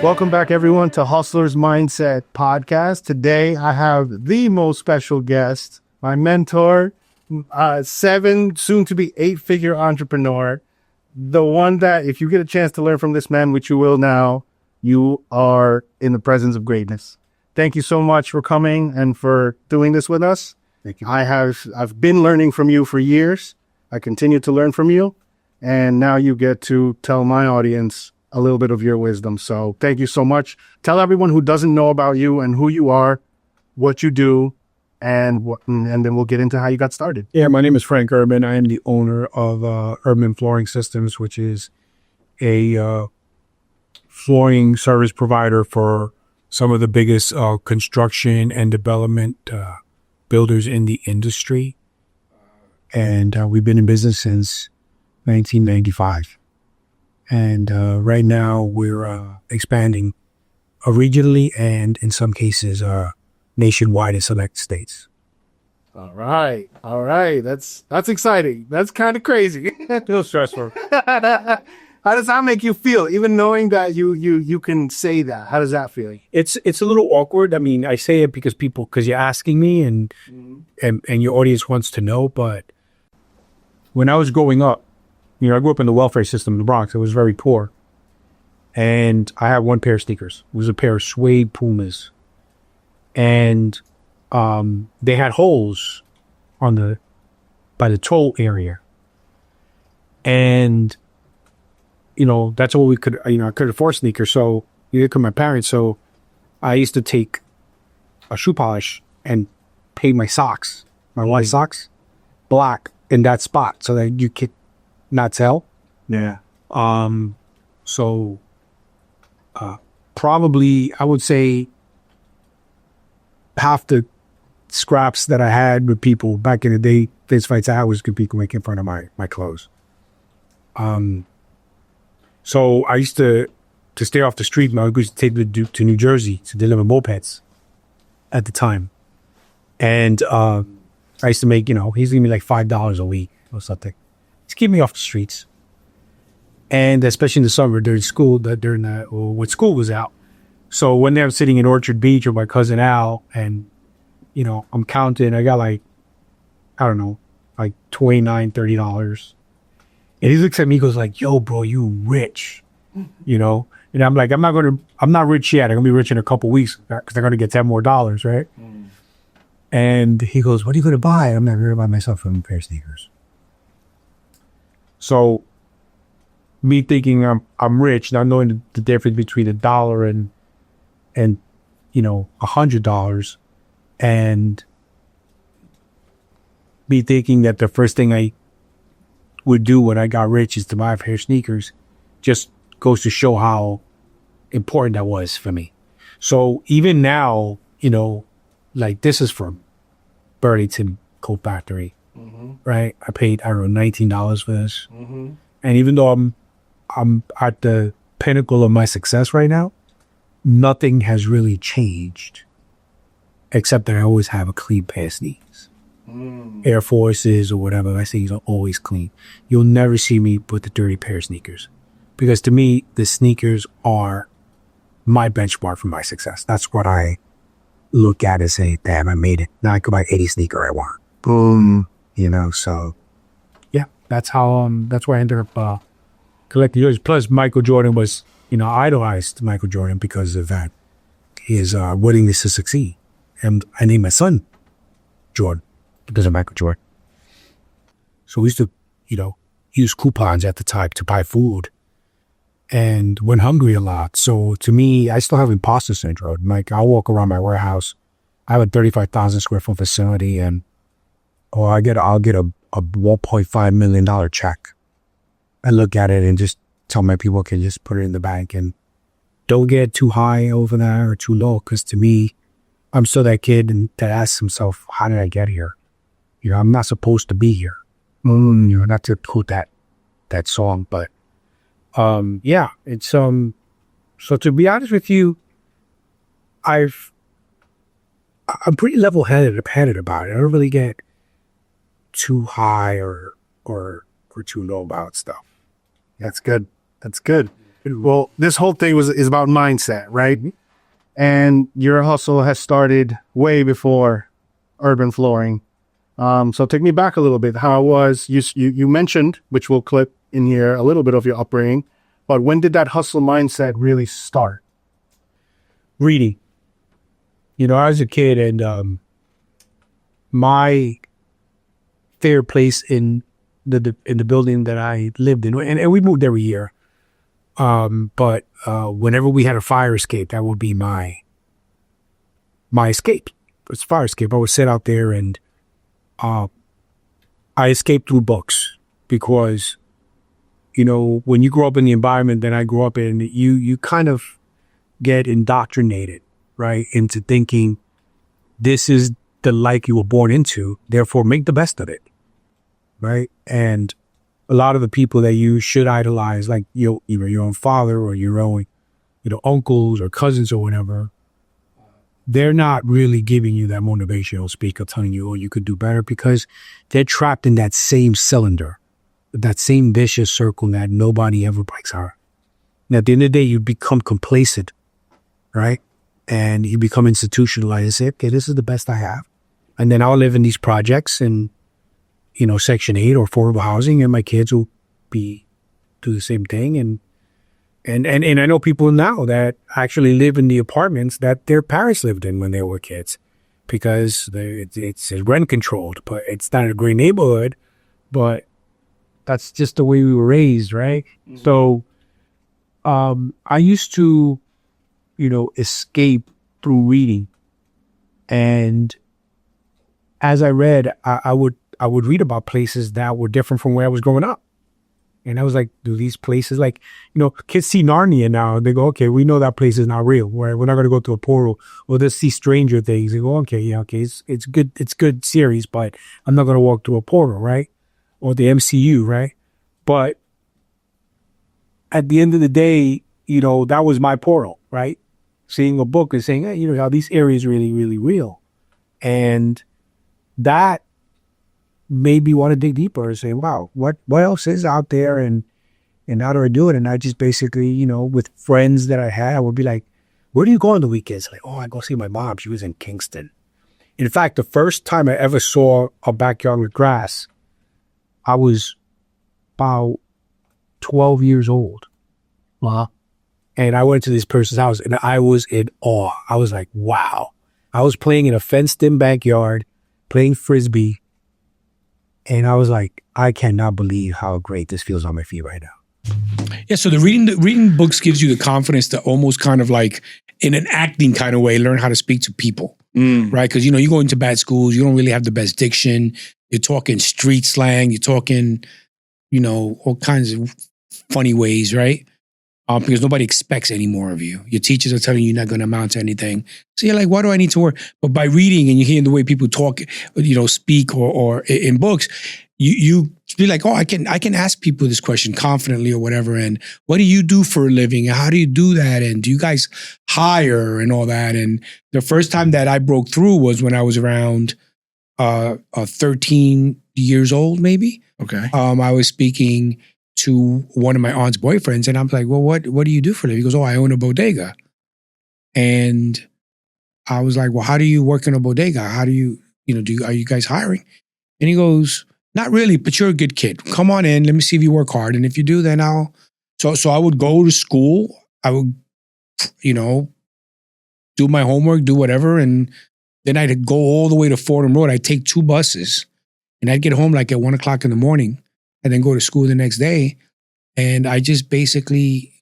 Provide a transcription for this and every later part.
Welcome back, everyone, to Hustler's Mindset Podcast. Today, I have the most special guest, my mentor, 7, soon to be 8-figure entrepreneur. The one that, if you get a chance to learn from this man, which you will now, you are in the presence of greatness. Thank you so much for coming and for doing this with us. Thank you. I've been learning from you for years. I continue to learn from you. And now you get to tell my audience a little bit of your wisdom. So thank you so much. Tell everyone who doesn't know about you and who you are, what you do, and then we'll get into how you got started. Yeah, my name is Frank Urban. I am the owner of Urban Flooring Systems, which is a flooring service provider for some of the biggest construction and development builders in the industry. And we've been in business since 1995. And right now we're expanding regionally and in some cases nationwide in select states. All right. That's exciting. That's kind of crazy. Still stressful. How does that make you feel? Even knowing that you can say that, how does that feel? It's a little awkward. I mean, I say it because you're asking me and your audience wants to know. But when I was growing up, I grew up in the welfare system in the Bronx. It was very poor. And I had one pair of sneakers. It was a pair of suede Pumas. And they had holes by the toe area. And, that's all we could, I could afford sneakers. So neither could my parents. So I used to take a shoe polish and paint my socks, my white socks, black in that spot so that you could not tell. Yeah. So probably I would say half the scraps that I had with people back in the day, fist fights I had was good people making fun of my clothes. So I used to stay off the street. I used to take them to New Jersey to deliver mopeds at the time. And I used to make, he's giving me like $5 a week or something. Just keep me off the streets. And especially in the summer during school, when school was out. So one day I'm sitting in Orchard Beach with my cousin Al and, I'm counting. I got like $29, $30. And he looks at me, he goes like, yo, bro, you rich, And I'm like, I'm not rich yet. I'm going to be rich in a couple weeks because I'm going to get $10 more, right? Mm. And he goes, what are you going to buy? I'm not going to buy myself a pair of sneakers. So me thinking I'm rich, not knowing the difference between $1 and $100, and me thinking that the first thing I would do when I got rich is to buy a pair of sneakers, just goes to show how important that was for me. So even now, like this is from Burlington Coat Factory. Mm-hmm. Right, I paid $19 for this, and even though I'm at the pinnacle of my success right now, nothing has really changed, except that I always have a clean pair of sneakers. Air Forces or whatever. I say these are always clean. You'll never see me with a dirty pair of sneakers, because to me the sneakers are my benchmark for my success. That's what I look at and say, damn, I made it. Now I can buy any sneaker I want. Boom. So yeah, that's why I ended up collecting yours. Plus Michael Jordan was, I idolized Michael Jordan because of that, his willingness to succeed. And I named my son Jordan because of Michael Jordan. So we used to, use coupons at the time to buy food and went hungry a lot. So to me, I still have imposter syndrome. Like I'll walk around my warehouse. I have a 35,000 square foot facility and I'll get a $1.5 million check. I look at it and just tell my people can just put it in the bank and don't get too high over there or too low. Because to me, I'm still that kid that asks himself, how did I get here? I'm not supposed to be here. Not to quote that song, but yeah, it's so to be honest with you, I'm pretty level-headed about it. I don't really get too high or too low about stuff. That's good. That's good. Well, this whole thing is about mindset, right? Mhm. And your hustle has started way before urban flooring. So take me back a little bit. How it was you mentioned, which we'll clip in here, a little bit of your upbringing, but when did that hustle mindset really start? Reading. I was a kid, and my favorite place in the building that I lived in, and we moved every year. But whenever we had a fire escape, that would be my escape. It's fire escape. I would sit out there, and I escaped through books because, when you grow up in the environment that I grew up in, you kind of get indoctrinated, right, into thinking this is the life you were born into, therefore make the best of it, right? And a lot of the people that you should idolize, like either your own father or your own, uncles or cousins or whatever, they're not really giving you that motivational speaker telling you, oh, you could do better, because they're trapped in that same cylinder, that same vicious circle that nobody ever breaks out. And at the end of the day, you become complacent, right? And you become institutionalized and say, okay, this is the best I have. And then I'll live in these projects and, Section 8 or affordable housing, and my kids will do the same thing. And I know people now that actually live in the apartments that their parents lived in when they were kids, because it's rent controlled, but it's not a great neighborhood, but that's just the way we were raised, right? Mm-hmm. So I used to, escape through reading. And as I read, I would read about places that were different from where I was growing up. And I was like, do these places, like, kids see Narnia now. They go, okay, we know that place is not real. We're not going to go to a portal. Or they see Stranger Things. They go, okay, yeah, okay, it's good. It's good series, but I'm not going to walk through a portal, right? Or the MCU, right? But at the end of the day, that was my portal, right? Seeing a book and saying, hey, how these areas really, really real. And that made me want to dig deeper and say, wow, what else is out there, and how do I do it? And I just basically, with friends that I had, I would be like, where do you go on the weekends? Like, oh, I go see my mom. She was in Kingston. In fact, the first time I ever saw a backyard with grass, I was about 12 years old. Wow. And I went to this person's house and I was in awe. I was like, wow. I was playing in a fenced-in backyard, playing Frisbee. And I was like, I cannot believe how great this feels on my feet right now. Yeah, so the reading books gives you the confidence to almost kind of like, in an acting kind of way, learn how to speak to people, right? Because, you go into bad schools, you don't really have the best diction. You're talking street slang. You're talking, all kinds of funny ways, right? Because nobody expects any more of you. Your teachers are telling you you're not going to amount to anything. So you're like, why do I need to work? But by reading and you hearing the way people talk, speak or in books, you be like, oh, I can ask people this question confidently or whatever. And what do you do for a living? And how do you do that? And do you guys hire and all that? And the first time that I broke through was when I was around 13 years old, maybe. Okay. I was speaking to one of my aunt's boyfriends, and I'm like, well, what do you do for a living? He goes, oh, I own a bodega. And I was like, well, how do you work in a bodega? How do you, are you guys hiring? And he goes, not really, but you're a good kid. Come on in. Let me see if you work hard. And if you do, then I'll. So I would go to school. I would, do my homework, do whatever. And then I'd go all the way to Fordham Road. I'd take 2 buses and I'd get home like at 1:00 in the morning and then go to school the next day. And I just basically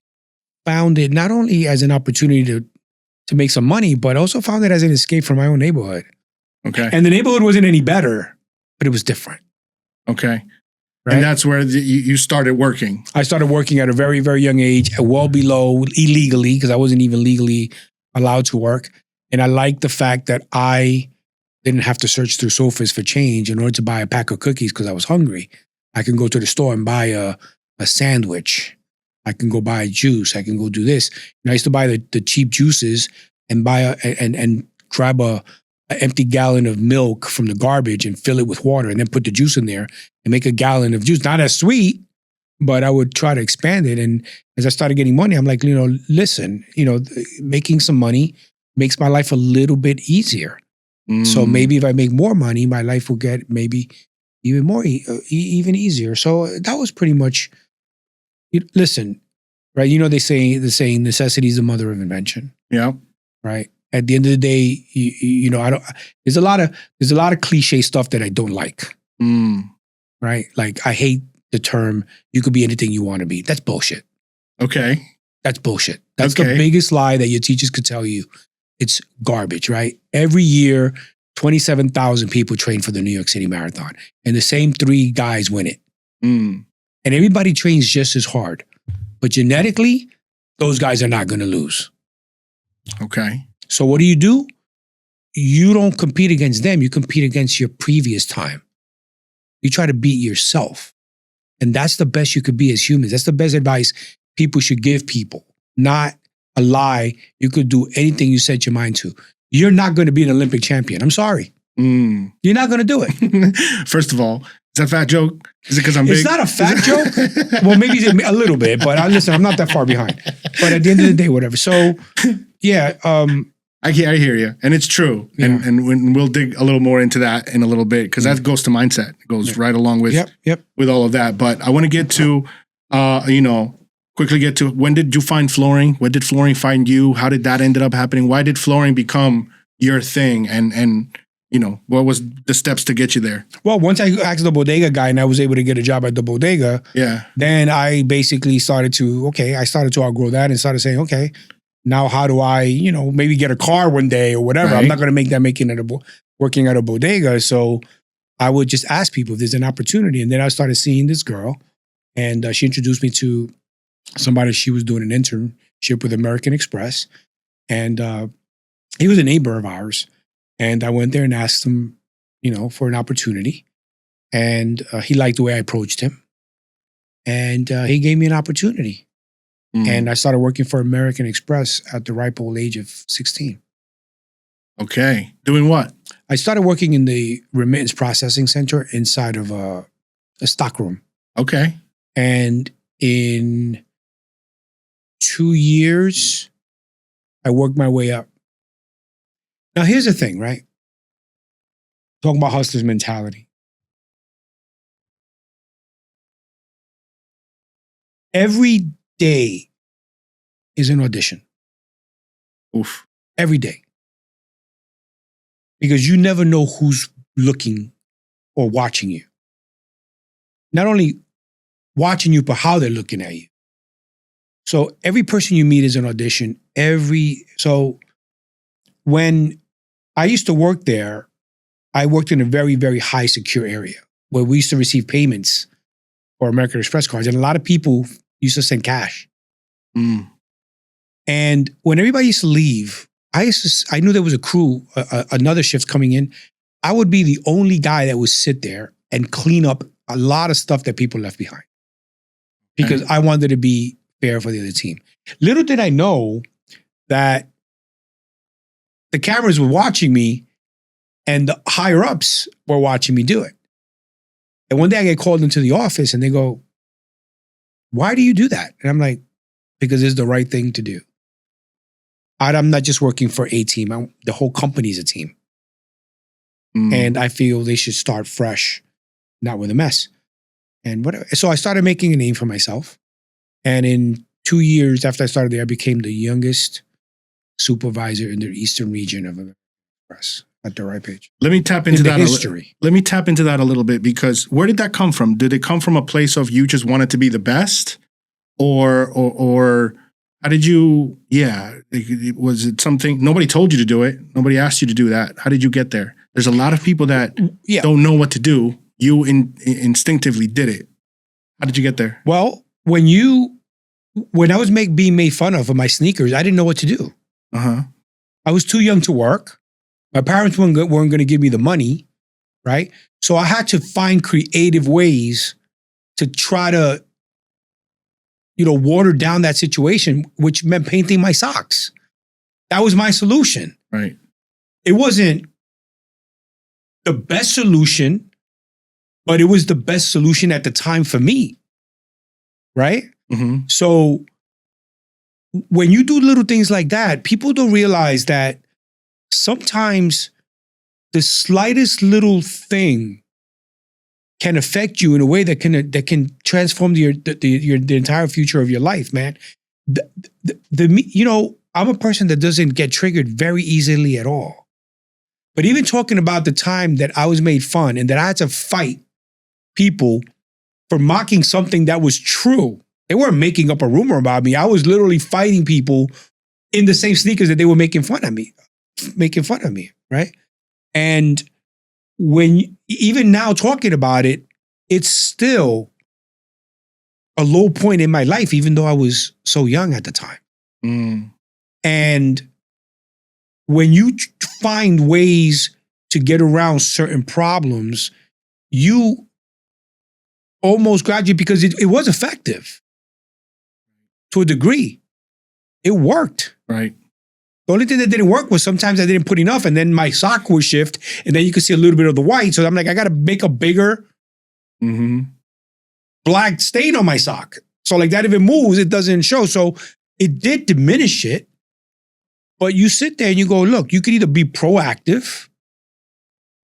found it not only as an opportunity to make some money, but also found it as an escape from my own neighborhood. Okay. And the neighborhood wasn't any better, but it was different. Okay. Right? And that's where you started working. I started working at a very, very young age, well below illegally, because I wasn't even legally allowed to work. And I liked the fact that I didn't have to search through sofas for change in order to buy a pack of cookies because I was hungry. I can go to the store and buy a sandwich. I can go buy juice. I can go do this. And I used to buy the cheap juices and buy and grab an empty gallon of milk from the garbage and fill it with water and then put the juice in there and make a gallon of juice. Not as sweet, but I would try to expand it. And as I started getting money, I'm like, listen, making some money makes my life a little bit easier. So maybe if I make more money, my life will get maybe even more, even easier. So that was pretty much, listen, right? They say the saying, necessity is the mother of invention. Yeah. Right. At the end of the day, I don't. There's a lot of cliche stuff that I don't like. Right. Like I hate the term "you could be anything you want to be." That's bullshit. Okay. That's bullshit. That's the biggest lie that your teachers could tell you. It's garbage. Right. Every year, 27,000 people train for the New York City Marathon, and the same 3 guys win it. And everybody trains just as hard, but genetically, those guys are not going to lose. Okay. So what do? You don't compete against them. You compete against your previous time. You try to beat yourself. And that's the best you could be as humans. That's the best advice people should give people. Not a lie. You could do anything you set your mind to. You're not going to be an Olympic champion. I'm sorry. You're not going to do it. First of all, is that a fat joke? Is it because I'm big? It's not a fat joke. Well, maybe a little bit, but listen, I'm not that far behind. But at the end of the day, whatever. So, yeah. I hear you. And it's true. Yeah. And we'll dig a little more into that in a little bit because that goes to mindset. It goes right along with, with all of that. But I want to get to, quickly get to when did you find flooring? When did flooring find you? How did that end up happening? Why did flooring become your thing? And what was the steps to get you there? Well, once I asked the Bodega guy and I was able to get a job at the Bodega, then I basically started to outgrow that and started saying, okay, now how do I, maybe get a car one day or whatever. Right. I'm not going to make that working at a Bodega. So I would just ask people if there's an opportunity. And then I started seeing this girl and she introduced me to somebody. She was doing an internship with American Express. And he was a neighbor of ours. And I went there and asked him, for an opportunity. And he liked the way I approached him. And he gave me an opportunity. And I started working for American Express at the ripe old age of 16. Okay. Doing what? I started working in the remittance processing center inside of a stockroom. Okay. And in 2 years, I worked my way up. Now, here's the thing, right? Talking about hustler's mentality. Every day is an audition. Oof. Every day. Because you never know who's looking or watching you. Not only watching you, but how they're looking at you. So every person you meet is an audition. So when I used to work there, I worked in a very, very high secure area where we used to receive payments for American Express cards. And a lot of people used to send cash. And when everybody used to leave, I knew there was a crew, another shift coming in. I would be the only guy that would sit there and clean up a lot of stuff that people left behind. Because I wanted to be fair for the other team. Little did I know that the cameras were watching me and the higher ups were watching me do it. And one day I get called into the office and they go, "Why do you do that?" And I'm like, "Because it's the right thing to do. I'm not just working for a team. The whole company's a team. And I feel they should start fresh, not with a mess." And whatever. So I started making a name for myself. And in 2 years after I started there, I became the youngest supervisor in the eastern region of American Express at the right age. Let me tap into that history. Let me tap into that a little bit, because where did that come from? Did it come from a place of you just wanted to be the best? Or how did you, was it something, nobody told you to do it. Nobody asked you to do that. How did you get there? There's a lot of people that don't know what to do. You instinctively did it. How did you get there? Well, when I was being made fun of for my sneakers, I didn't know what to do. I was too young to work. My parents weren't going to give me the money, right? So I had to find creative ways to try to, water down that situation, which meant painting my socks. That was my solution. Right. It wasn't the best solution, but it was the best solution at the time for me. right? Mhm. So when you do little things like that, people don't realize that sometimes the slightest little thing can affect you in a way that can transform the entire future of your life, man. I'm a person that doesn't get triggered very easily at all. But even talking about the time that I was made fun and that I had to fight people for mocking something that was true. They weren't making up a rumor about me. I was literally fighting people in the same sneakers that they were making fun of me, right? And even now talking about it, it's still a low point in my life, even though I was so young at the time. Mm. And when you find ways to get around certain problems, you almost graduate because it was effective to a degree. It worked. Right. The only thing that didn't work was sometimes I didn't put enough and then my sock would shift and then you could see a little bit of the white. So I'm like, I got to make a bigger black stain on my sock. So like that, if it moves, it doesn't show. So it did diminish it. But you sit there and you go, look, you could either be proactive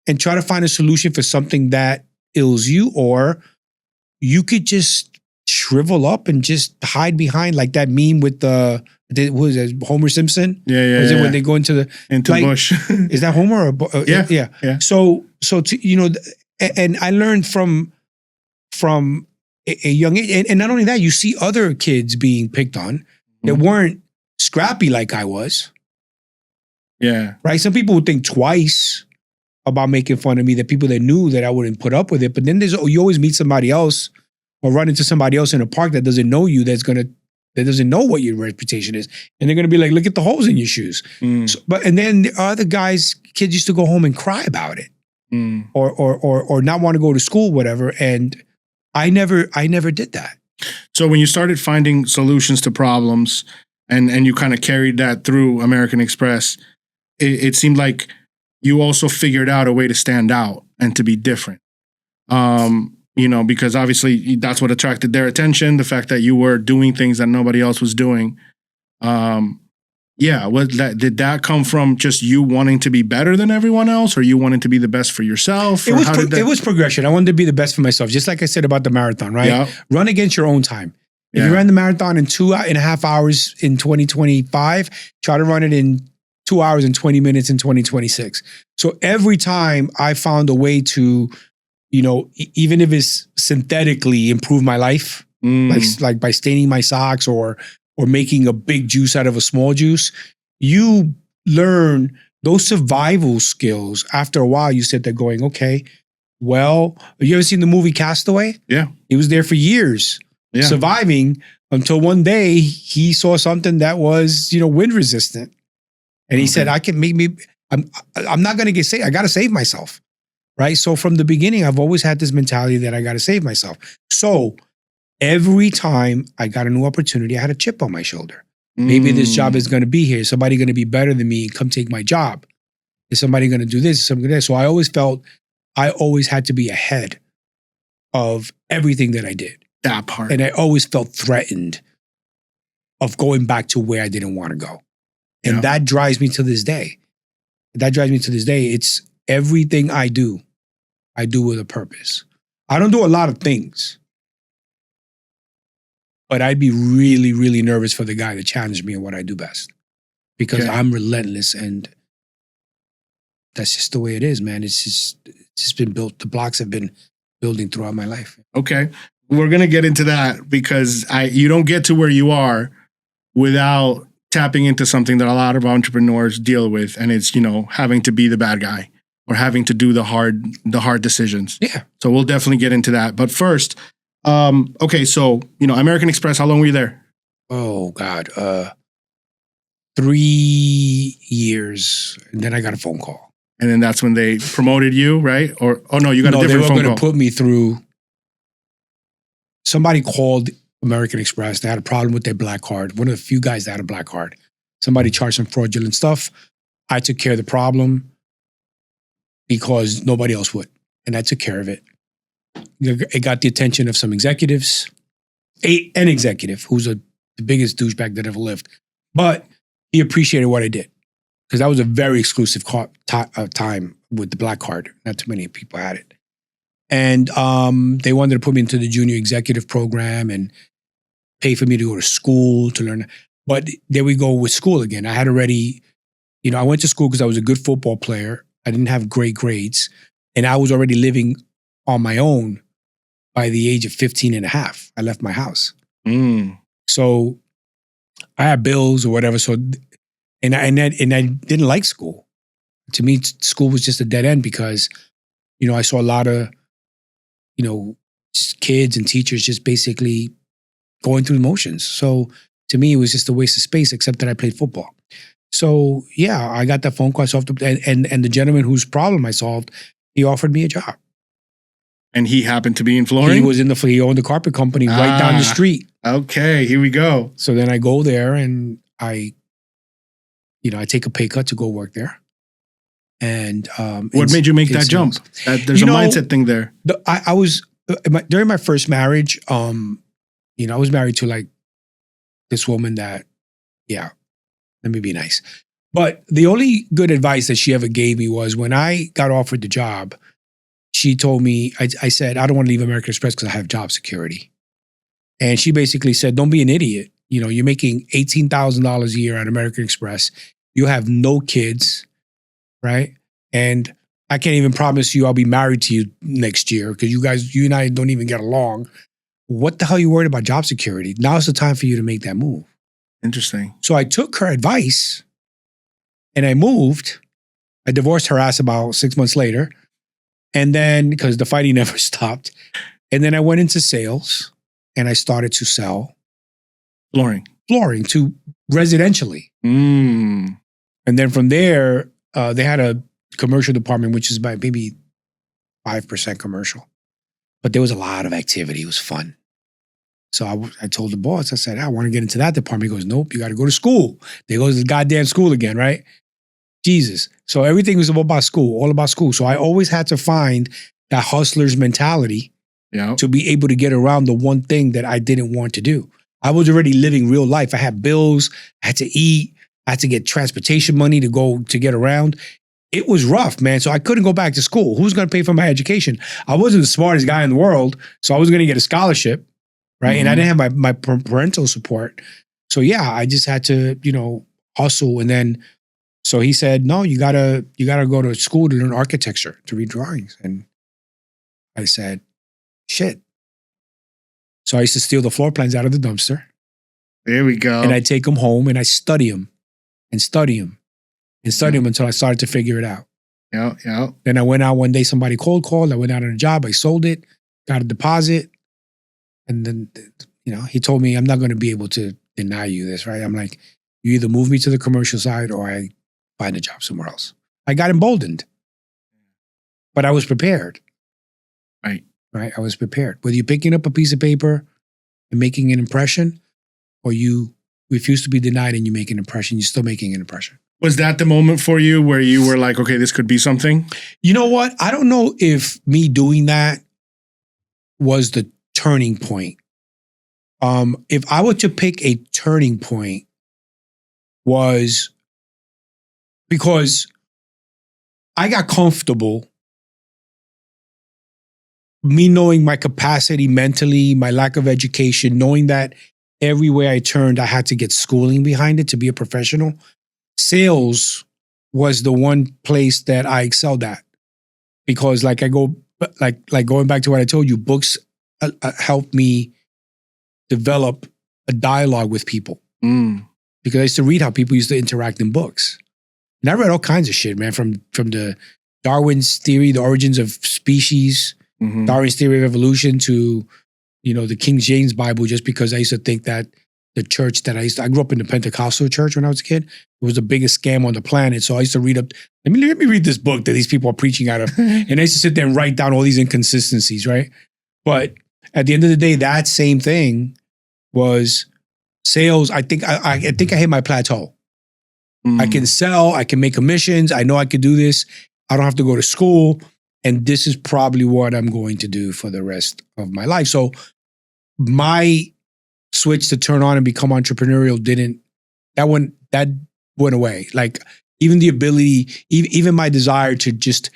and try to find a solution for something that ills you, or you could just shrivel up and just hide behind like that meme with what was it, Homer Simpson? Yeah. Was it when they go into the bush? Is that Homer? Yeah. So and I learned from a young age, and not only that, you see other kids being picked on that weren't scrappy like I was. Yeah. Right. Some people would think twice about making fun of me, that people that knew that I wouldn't put up with it. But then you always meet somebody else or run into somebody else in a park that doesn't know you, that doesn't know what your reputation is. And they're going to be like, look at the holes in your shoes. So, and then the other kids used to go home and cry about it or not want to go to school, whatever. And I never did that. So when you started finding solutions to problems and you kind of carried that through American Express, it seemed like you also figured out a way to stand out and to be different. Because obviously that's what attracted their attention, the fact that you were doing things that nobody else was doing. Did that come from just you wanting to be better than everyone else, or you wanting to be the best for yourself? It was progression. I wanted to be the best for myself, just like I said about the marathon, right? Yeah. Run against your own time. If you ran the marathon in 2.5 hours in 2025, try to run it in 2 hours and 20 minutes in 2026. So every time I found a way to, even if it's synthetically improve my life, like by staining my socks or making a big juice out of a small juice, you learn those survival skills. After a while, you sit there going, okay, well, have you ever seen the movie Castaway? Yeah. He was there for years, surviving until one day he saw something that was, wind resistant. And he said, I'm not going to get saved. I got to save myself. Right. So from the beginning, I've always had this mentality that I got to save myself. So every time I got a new opportunity, I had a chip on my shoulder. Maybe this job is going to be here. Is somebody going to be better than me and come take my job? Is somebody going to do this? Is somebody going to do that? So I always felt I always had to be ahead of everything that I did. That part. And I always felt threatened of going back to where I didn't want to go. And that drives me to this day. It's everything I do with a purpose. I don't do a lot of things, but I'd be really, really nervous for the guy that challenged me in what I do best, because I'm relentless, and that's just the way it is, man. It's just been built. The blocks have been building throughout my life. Okay. We're going to get into that, because you don't get to where you are without tapping into something that a lot of entrepreneurs deal with, and it's, having to be the bad guy or having to do the hard decisions. Yeah. So we'll definitely get into that. But first, okay, so, American Express, how long were you there? Oh God. 3 years. And then I got a phone call. And then that's when they promoted you, right? Or, oh no, you got a different phone call. They were going to put me through. Somebody called American Express. They had a problem with their black card. One of the few guys that had a black card. Somebody charged some fraudulent stuff. I took care of the problem because nobody else would. And I took care of it. It got the attention of some executives. an executive who's the biggest douchebag that ever lived. But he appreciated what I did because that was a very exclusive time with the black card. Not too many people had it. And they wanted to put me into the junior executive program and pay for me to go to school to learn. But there we go with school again. I had already, I went to school because I was a good football player. I didn't have great grades. And I was already living on my own by the age of 15 and a half. I left my house. So I had bills or whatever. So, and I didn't like school. To me, school was just a dead end because, I saw a lot of, kids and teachers just basically going through the motions. So to me, it was just a waste of space, except that I played football. So yeah, I got that phone call. I solved and the gentleman whose problem I solved, he offered me a job. And he happened to be in flooring? He owned the carpet company right down the street. Okay, here we go. So then I go there and I take a pay cut to go work there. And what made you make that jump? There's a mindset thing there. I was during my first marriage. I was married to like this woman that, let me be nice. But the only good advice that she ever gave me was when I got offered the job, she told me, I said, I don't want to leave American Express because I have job security. And she basically said, don't be an idiot. You're making $18,000 a year at American Express. You have no kids, right? And I can't even promise you I'll be married to you next year because you and I don't even get along. What the hell are you worried about job security? Now's the time for you to make that move. Interesting. So I took her advice and I moved. I divorced her ass about 6 months later. And then, because the fighting never stopped. And then I went into sales and I started to sell flooring to residentially. And then from there, they had a commercial department, which is about maybe 5% commercial. But there was a lot of activity. It was fun. So I told the boss, I said, I want to get into that department. He goes, nope, you got to go to school. There goes the goddamn school again, right? Jesus. So everything was all about school. So I always had to find that hustler's mentality to be able to get around the one thing that I didn't want to do. I was already living real life. I had bills, I had to eat, I had to get transportation money to get around. It was rough, man. So I couldn't go back to school. Who's going to pay for my education? I wasn't the smartest guy in the world, so I was going to get a scholarship, right? And I didn't have my parental support. So yeah, I just had to, hustle. And then, so he said, no, you gotta go to school to learn architecture, to read drawings. And I said, shit. So I used to steal the floor plans out of the dumpster. There we go. And I take them home and I study them until I started to figure it out. Yeah. Then I went out one day, somebody cold called. I went out on a job. I sold it, got a deposit. And then, he told me, I'm not going to be able to deny you this, right? I'm like, you either move me to the commercial side or I find a job somewhere else. I got emboldened, but I was prepared. Right. I was prepared. Whether you're picking up a piece of paper and making an impression or you refuse to be denied and you make an impression, you're still making an impression. Was that the moment for you where you were like, okay, this could be something? You know what? I don't know if me doing that was the turning point. If I were to pick a turning point, was because I got comfortable, me knowing my capacity mentally, my lack of education, knowing that everywhere I turned, I had to get schooling behind it to be a professional. Sales was the one place that I excelled at because going back to what I told you, books helped me develop a dialogue with people because I used to read how people used to interact in books. And I read all kinds of shit, man, from the Darwin's theory, the origins of species, Darwin's theory of evolution to, the King James Bible, just because I used to think that the church that I grew up in the Pentecostal church when I was a kid. It was the biggest scam on the planet. So I used to read up, let me read this book that these people are preaching out of. And I used to sit there and write down all these inconsistencies, right? But at the end of the day, that same thing was sales. I think I hit my plateau. I can sell, I can make commissions. I know I could do this. I don't have to go to school. And this is probably what I'm going to do for the rest of my life. So my switch to turn on and become entrepreneurial that went away. Like even the ability, even my desire to just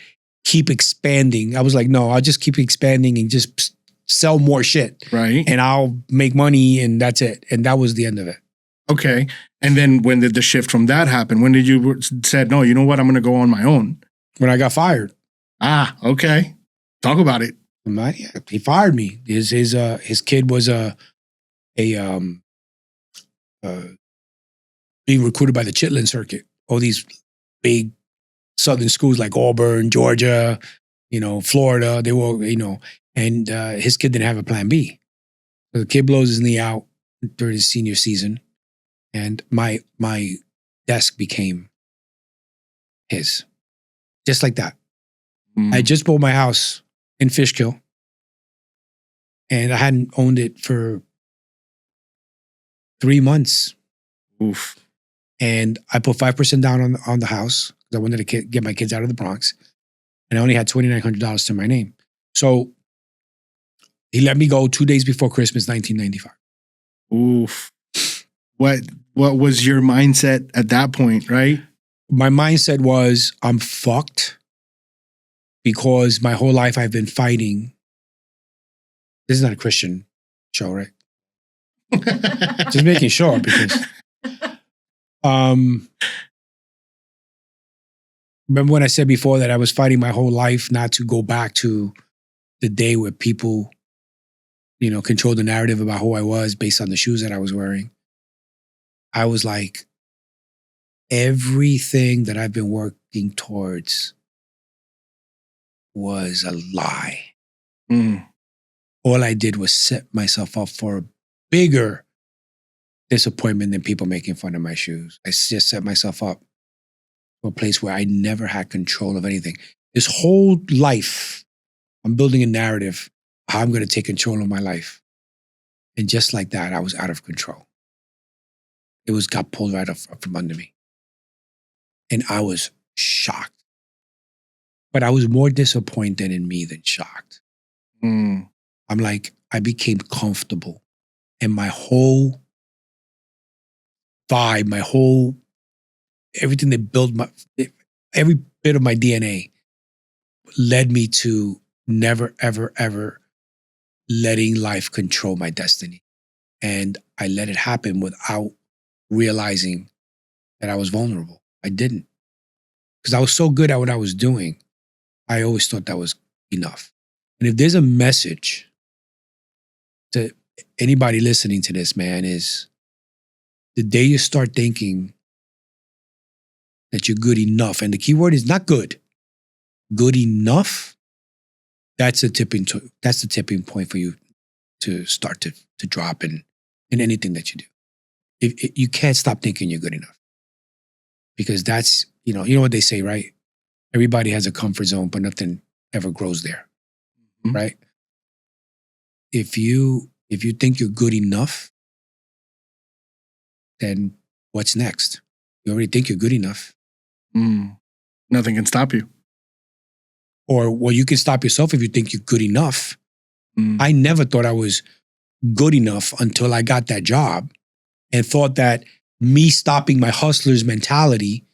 keep expanding. I was like, no, I'll just keep expanding and just sell more shit. Right. And I'll make money and that's it. And that was the end of it. Okay. And then when did the shift from that happen? When did you said, no, you know what? I'm going to go on my own. When I got fired. Ah, okay. Talk about it. He fired me. His kid was being recruited by the Chitlin circuit. All these big Southern schools like Auburn, Georgia, Florida. They were, and his kid didn't have a plan B. So the kid blows his knee out during his senior season, and my desk became his, just like that. I just bought my house in Fishkill, and I hadn't owned it for 3 months. Oof. And I put 5% down on the house because I wanted to get my kids out of the Bronx, and I only had $2,900 to my name. So he let me go 2 days before Christmas, 1995. Oof. What was your mindset at that point, right? My mindset was, I'm fucked because my whole life I've been fighting. This is not a Christian show, right? Just making sure because remember when I said before that I was fighting my whole life not to go back to the day where people, control the narrative about who I was based on the shoes that I was wearing. I was like, everything that I've been working towards was a lie. All I did was set myself up for a bigger disappointment than people making fun of my shoes. I just set myself up for a place where I never had control of anything. This whole life, I'm building a narrative how I'm going to take control of my life. And just like that, I was out of control. It got pulled right up from under me. And I was shocked. But I was more disappointed in me than shocked. I'm like, I became comfortable. And my whole vibe, everything that built every bit of my DNA led me to never, ever, ever letting life control my destiny. And I let it happen without realizing that I was vulnerable. I didn't. Because I was so good at what I was doing. I always thought that was enough. And if there's a message to anybody listening to this, man, is the day you start thinking that you're good enough, and the key word is not good enough, that's the tipping point for you to start to drop in anything that you do. You can't stop thinking you're good enough. Because that's, you know what they say, right? Everybody has a comfort zone, but nothing ever grows there. Right? If you think you're good enough, then what's next? You already think you're good enough. Nothing can stop you. Or, well, you can stop yourself if you think you're good enough. I never thought I was good enough until I got that job and thought that me stopping my hustler's mentality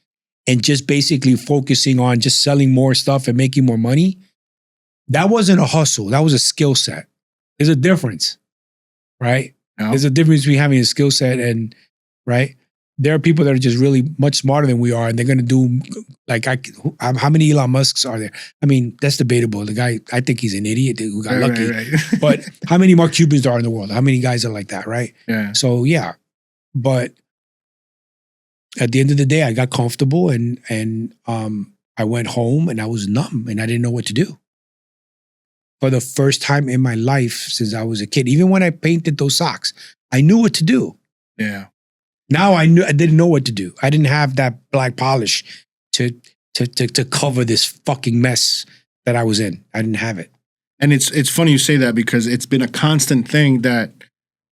and just basically focusing on just selling more stuff and making more money, that wasn't a hustle. That was a skill set. There's a difference, right? Yeah. There's a difference between having a skill set and, right? There are people that are just really much smarter than we are, and they're going to do, like, how many Elon Musks are there? I mean, that's debatable. The guy, I think he's an idiot who got lucky. Right. But how many Mark Cubans are in the world? How many guys are like that, right? Yeah. So, yeah. But at the end of the day, I got comfortable and I went home and I was numb and I didn't know what to do. For the first time in my life since I was a kid, even when I painted those socks, I knew what to do. Yeah. Now I didn't know what to do. I didn't have that black polish to cover this fucking mess that I was in. I didn't have it. And it's funny you say that because it's been a constant thing that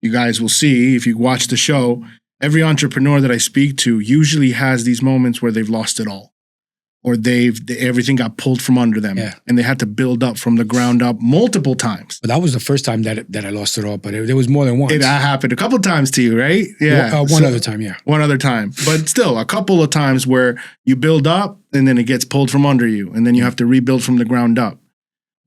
you guys will see if you watch the show. Every entrepreneur that I speak to usually has these moments where they've lost it all. or everything got pulled from under them, and they had to build up from the ground up multiple times. But that was the first time that I lost it all. But there was more than once. It happened a couple of times to you, right? Yeah, one other time, yeah. One other time, but still a couple of times where you build up and then it gets pulled from under you, and then you have to rebuild from the ground up.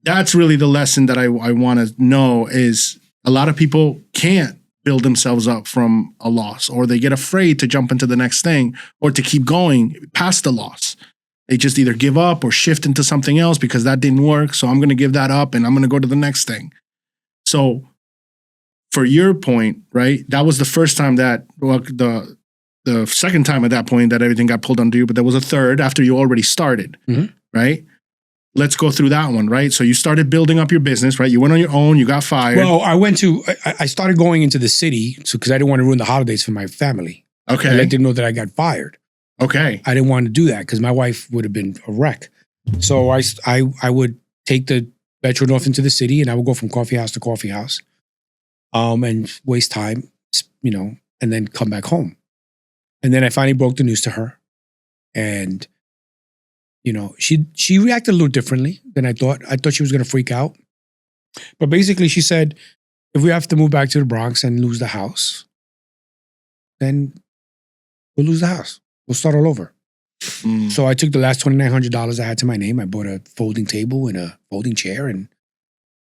That's really the lesson that I want to know is a lot of people can't build themselves up from a loss, or they get afraid to jump into the next thing or to keep going past the loss. They just either give up or shift into something else because that didn't work. So I'm going to give that up and I'm going to go to the next thing. So for your point, right, that was the first time that, well, the second time at that point that everything got pulled under you, but there was a third after you already started, right? Let's go through that one, right? So you started building up your business, right? You went on your own, you got fired. Well, I started going into the city because I didn't want to ruin the holidays for my family. Okay. I let them know that I got fired. Okay. I didn't want to do that because my wife would have been a wreck. So I would take the Metro North into the city, and I would go from coffee house to coffee house, and waste time, and then come back home. And then I finally broke the news to her, and she reacted a little differently than I thought. I thought she was going to freak out, but basically she said, if we have to move back to the Bronx and lose the house, then we'll lose the house. We'll start all over. So I took the last $2,900 I had to my name. I bought a folding table and a folding chair and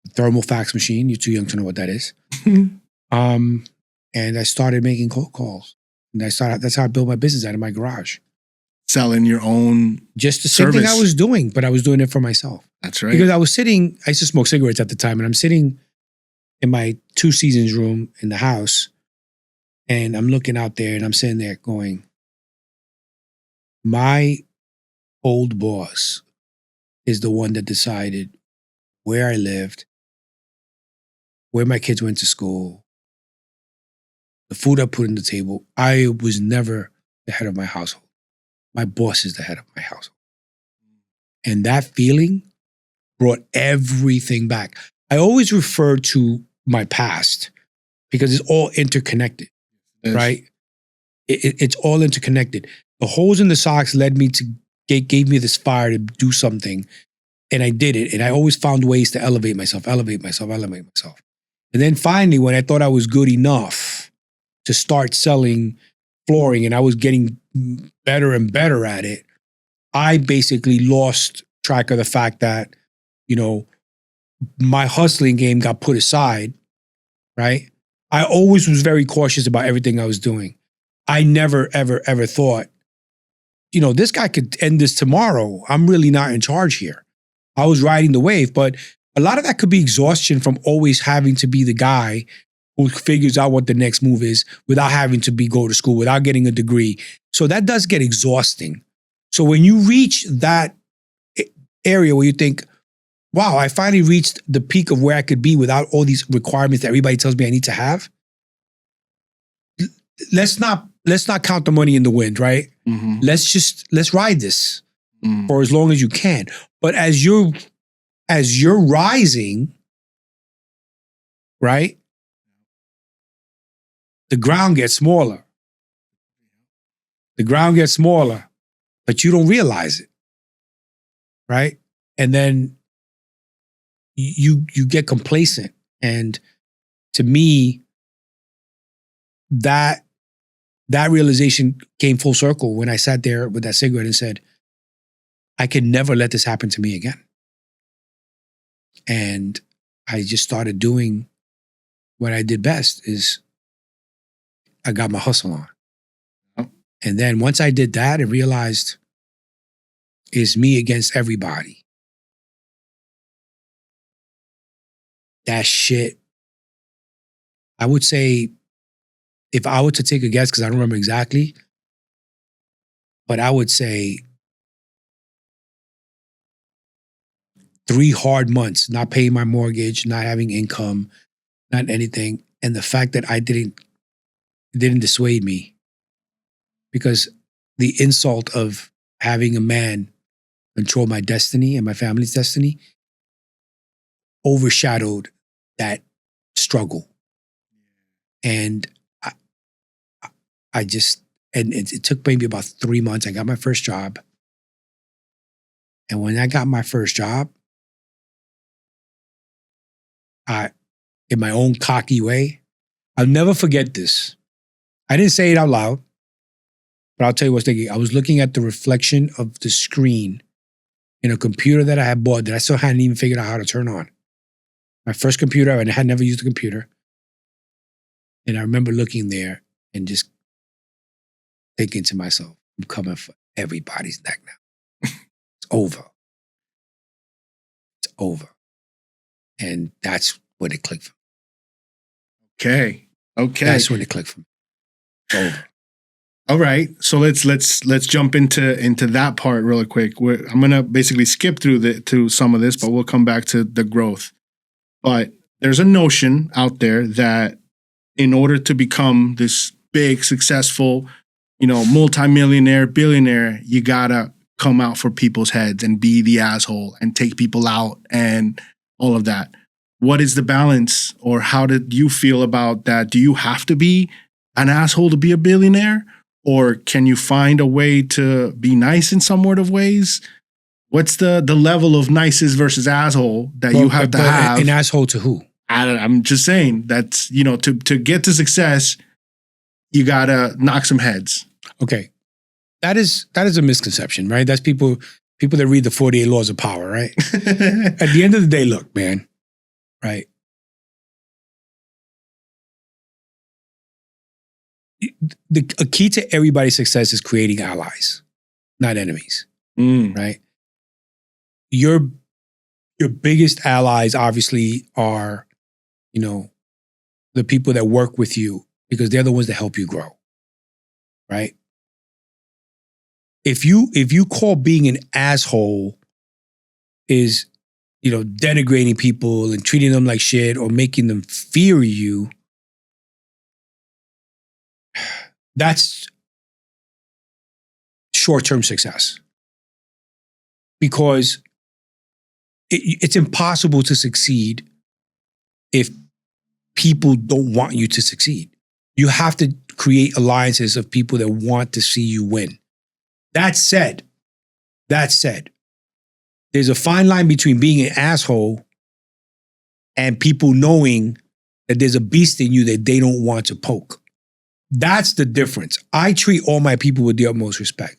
a thermal fax machine. You're too young to know what that is. And I started making cold calls. And that's how I built my business out of my garage. Selling your own just the same thing I was doing, but I was doing it for myself. That's right. Because I used to smoke cigarettes at the time, and I'm sitting in my 2 seasons room in the house, and I'm looking out there, and I'm sitting there going, my old boss is the one that decided where I lived, where my kids went to school, the food I put on the table. I was never the head of my household. My boss is the head of my household. And that feeling brought everything back. I always refer to my past because it's all interconnected, right? It's all interconnected. The holes in the socks led me to, gave me this fire to do something. And I did it. And I always found ways to elevate myself. And then finally, when I thought I was good enough to start selling flooring and I was getting better and better at it, I basically lost track of the fact that, my hustling game got put aside, right? I always was very cautious about everything I was doing. I never, ever, ever thought, this guy could end this tomorrow. I'm really not in charge here. I was riding the wave, but a lot of that could be exhaustion from always having to be the guy who figures out what the next move is without having to go to school, without getting a degree. So that does get exhausting. So when you reach that area where you think, wow, I finally reached the peak of where I could be without all these requirements that everybody tells me I need to have. Let's not count the money in the wind, right? Mm-hmm. Let's ride this for as long as you can. But as you're rising, right? The ground gets smaller. But you don't realize it, right? And then you get complacent. And to me, that realization came full circle when I sat there with that cigarette and said, I can never let this happen to me again. And I just started doing what I did best is I got my hustle on. And then once I did that and realized it's me against everybody, that shit, I would say, if I were to take a guess, because I don't remember exactly, but I would say 3 hard months, not paying my mortgage, not having income, not anything. And the fact that it didn't dissuade me, because the insult of having a man control my destiny and my family's destiny overshadowed that struggle. And it took maybe about 3 months. I got my first job. And when I got my first job, in my own cocky way, I'll never forget this. I didn't say it out loud, but I'll tell you what's thinking. I was looking at the reflection of the screen in a computer that I had bought that I still hadn't even figured out how to turn on. My first computer, and I had never used a computer. And I remember looking there and just thinking to myself, I'm coming for everybody's neck now. It's over. It's over. And that's when it clicked for me. Okay. That's when it clicked for me. It's over. All right. So let's jump into that part really quick. I'm gonna basically skip through some of this, but we'll come back to the growth. But there's a notion out there that in order to become this big, successful, multimillionaire, billionaire, you gotta come out for people's heads and be the asshole and take people out and all of that. What is the balance, or how did you feel about that? Do you have to be an asshole to be a billionaire? Or can you find a way to be nice in some sort of ways? What's the level of nicest versus asshole that you have to have? An asshole to who? I'm just saying that's, to get to success, you gotta knock some heads. Okay. That is a misconception, right? That's people that read the 48 Laws of Power, right? At the end of the day, look, man, right? A key to everybody's success is creating allies, not enemies, right? Your biggest allies obviously are, the people that work with you, because they're the ones that help you grow, right? If you call being an asshole is, denigrating people and treating them like shit or making them fear you, that's short-term success. Because it's impossible to succeed if people don't want you to succeed. You have to create alliances of people that want to see you win. That said, there's a fine line between being an asshole and people knowing that there's a beast in you that they don't want to poke. That's the difference. I treat all my people with the utmost respect.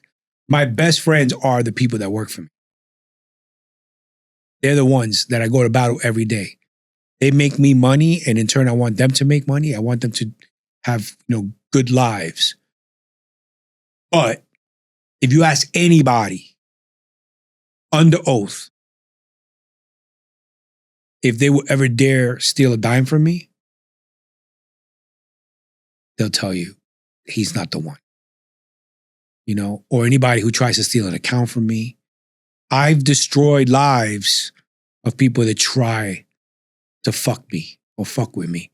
My best friends are the people that work for me. They're the ones that I go to battle every day. They make me money, and in turn, I want them to make money. I want them to have, good lives. But if you ask anybody under oath if they will ever dare steal a dime from me, they'll tell you he's not the one. Or anybody who tries to steal an account from me. I've destroyed lives of people that try to fuck me or fuck with me.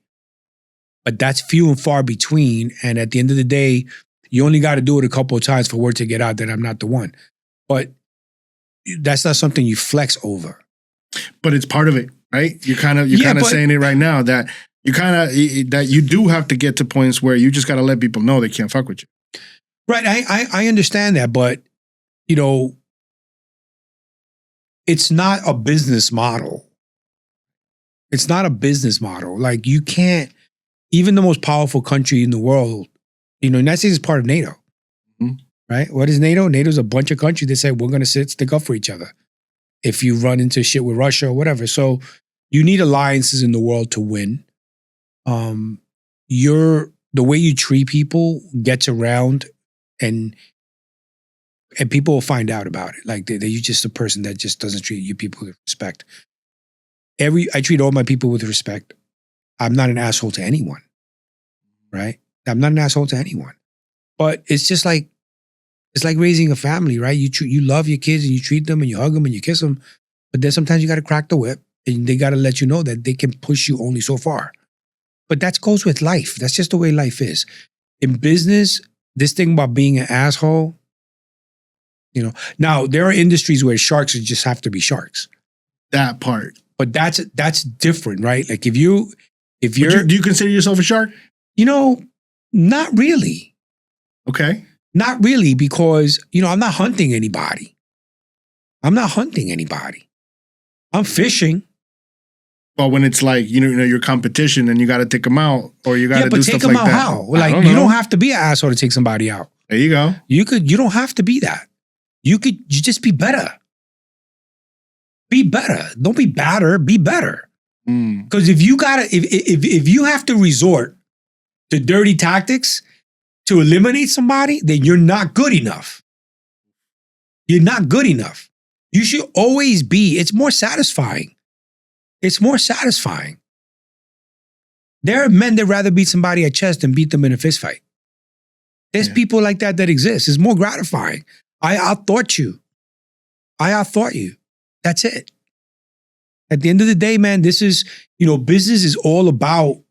But that's few and far between. And at the end of the day, you only got to do it a couple of times for word to get out that I'm not the one. But that's not something you flex over. But it's part of it, right? You're kind of saying it right now that that you do have to get to points where you just got to let people know they can't fuck with you. Right. I understand that, but it's not a business model. It's not a business model. Like, you can't, even the most powerful country in the world, United States is part of NATO, right? What is NATO? NATO's a bunch of countries that say, we're going to stick up for each other if you run into shit with Russia or whatever. So you need alliances in the world to win. The way you treat people gets around, and people will find out about it. Like, you're just a person that just doesn't treat you people with respect. I treat all my people with respect. I'm not an asshole to anyone, right? I'm not an asshole to anyone. But it's just like, it's like raising a family, right? You love your kids and you treat them and you hug them and you kiss them. But then sometimes you got to crack the whip, and they got to let you know that they can push you only so far. But that goes with life. That's just the way life is. In business, this thing about being an asshole, now there are industries where sharks just have to be sharks. That part. But that's different, right? Like, if you're, do you consider yourself a shark? Not really. Okay. Not really, because, I'm not hunting anybody. I'm not hunting anybody. I'm fishing. But when it's like, your competition and you got to take them out or you got to Yeah, but do take stuff them like out that. how? I Like, don't you know. don't have to be an asshole to take somebody out. There you go. You don't have to be that. You just be better. Be better. Don't be badder, be better. Because if you have to resort to dirty tactics to eliminate somebody, then you're not good enough. You're not good enough. You should always be, it's more satisfying. It's more satisfying. There are men that rather beat somebody at chest than beat them in a fist fight. There's people like that exist. It's more gratifying. I outthought you. That's it. At the end of the day, man, this is, business is all about,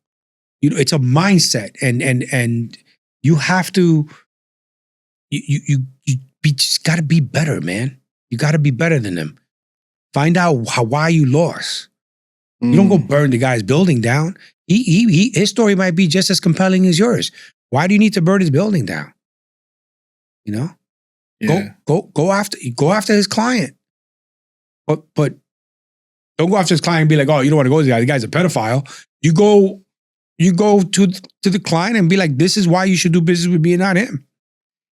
it's a mindset and you have to, just got to be better, man. You got to be better than them. Find out why you lost. You don't go burn the guy's building down. His story might be just as compelling as yours. Why do you need to burn his building down? Yeah. Go after his client. But don't go after his client and be like, oh, you don't want to go to the guy. The guy's a pedophile. You go to the client and be like, this is why you should do business with me and not him.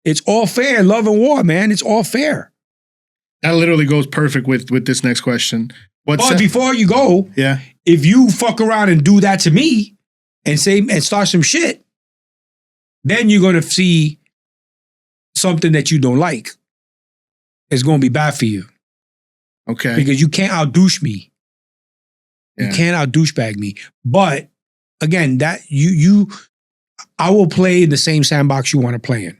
It's all fair. Love and war, man. It's all fair. That literally goes perfect with this next question. But before you go, if you fuck around and do that to me and start some shit, then you're gonna see something that you don't like. It's gonna be bad for you. Okay. Because you can't out-douche me. You can't out-douchebag me. But again, that I will play in the same sandbox you want to play in.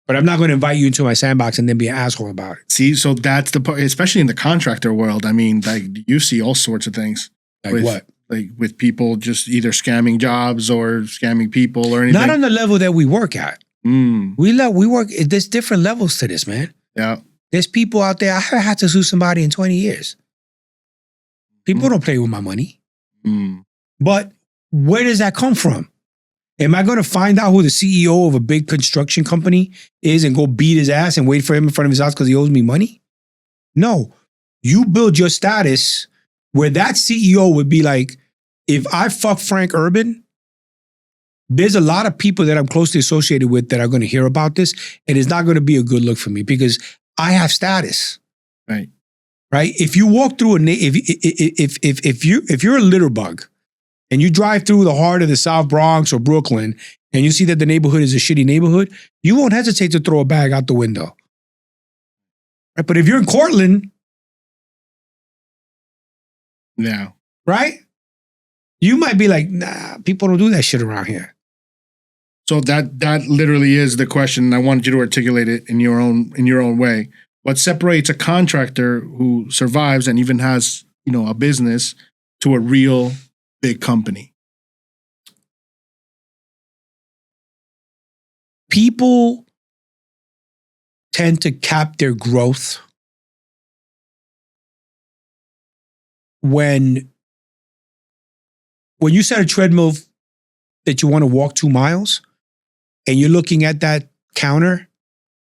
But I'm not going to invite you into my sandbox and then be an asshole about it. See, so that's the part, especially in the contractor world. I mean, like you see all sorts of things. Like what? Like with people just either scamming jobs or scamming people or anything. Not on the level that we work at. We work, there's different levels to this, man. Yeah. There's people out there, I haven't had to sue somebody in 20 years. People don't play with my money. But where does that come from? Am I going to find out who the CEO of a big construction company is and go beat his ass and wait for him in front of his house because he owes me money? No. You build your status where that CEO would be like, if I fuck Frank Urban, there's a lot of people that I'm closely associated with that are going to hear about this, and it's not going to be a good look for me because I have status. Right. Right? If you walk through if you're a litter bug, and you drive through the heart of the South Bronx or Brooklyn, and you see that the neighborhood is a shitty neighborhood, you won't hesitate to throw a bag out the window. Right? But if you're in Cortland, right? You might be like, nah, people don't do that shit around here. So that literally is the question. And I wanted you to articulate it in your own way. What separates a contractor who survives and even has, a business to a real big company? People tend to cap their growth when you set a treadmill that you want to walk 2 miles and you're looking at that counter,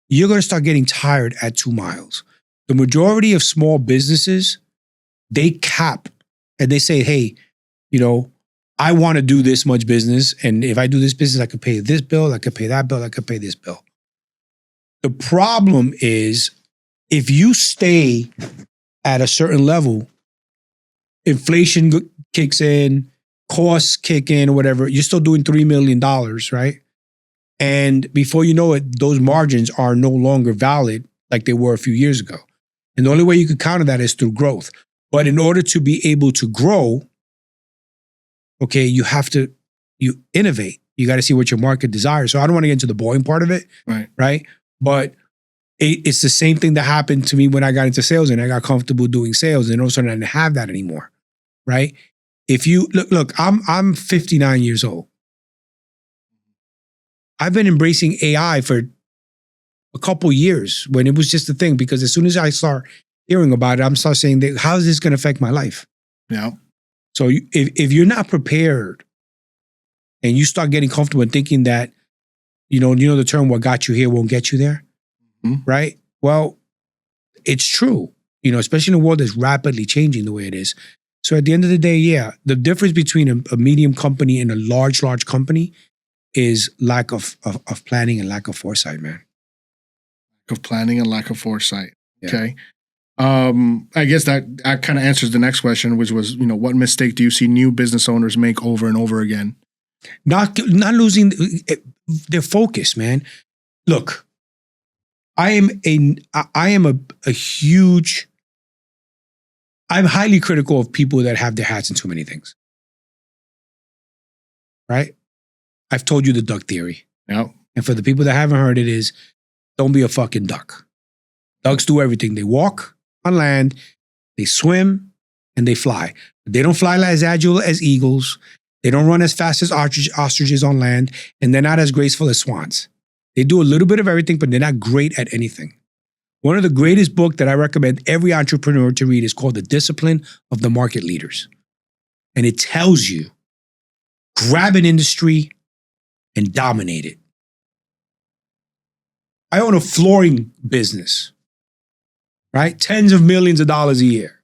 you're going to start getting tired at 2 miles. The majority of small businesses, they cap and they say, hey, I want to do this much business. And if I do this business, I could pay this bill, I could pay that bill, I could pay this bill. The problem is if you stay at a certain level, inflation kicks in, costs kick in or whatever, you're still doing $3 million, right? And before you know it, those margins are no longer valid like they were a few years ago. And the only way you could counter that is through growth. But in order to be able to grow, okay, you innovate. You got to see what your market desires. So I don't want to get into the boring part of it, right? But it's the same thing that happened to me when I got into sales and I got comfortable doing sales, and all of a sudden I didn't have that anymore, right? If you look, I'm 59 years old. I've been embracing AI for a couple years when it was just a thing, because as soon as I start hearing about it, I'm start saying, how is this going to affect my life? Yeah. So if you're not prepared and you start getting comfortable and thinking that, the term, what got you here won't get you there, right? Well, it's true, especially in a world that's rapidly changing the way it is. So at the end of the day, yeah, the difference between a medium company and a large company is lack of planning and lack of foresight, man. Of planning and lack of foresight. Yeah. Okay. I guess that kind of answers the next question, which was, what mistake do you see new business owners make over and over again? Not losing their focus, man. Look, I'm highly critical of people that have their hats in too many things. Right? I've told you the duck theory. Yeah. And for the people that haven't heard it is, don't be a fucking duck. Ducks do everything. They walk on land, they swim, and they fly. They don't fly as agile as eagles. They don't run as fast as ostriches on land, and they're not as graceful as swans. They do a little bit of everything, but they're not great at anything. One of the greatest books that I recommend every entrepreneur to read is called The Discipline of the Market Leaders. And it tells you, grab an industry and dominate it. I own a flooring business, right? Tens of millions of dollars a year.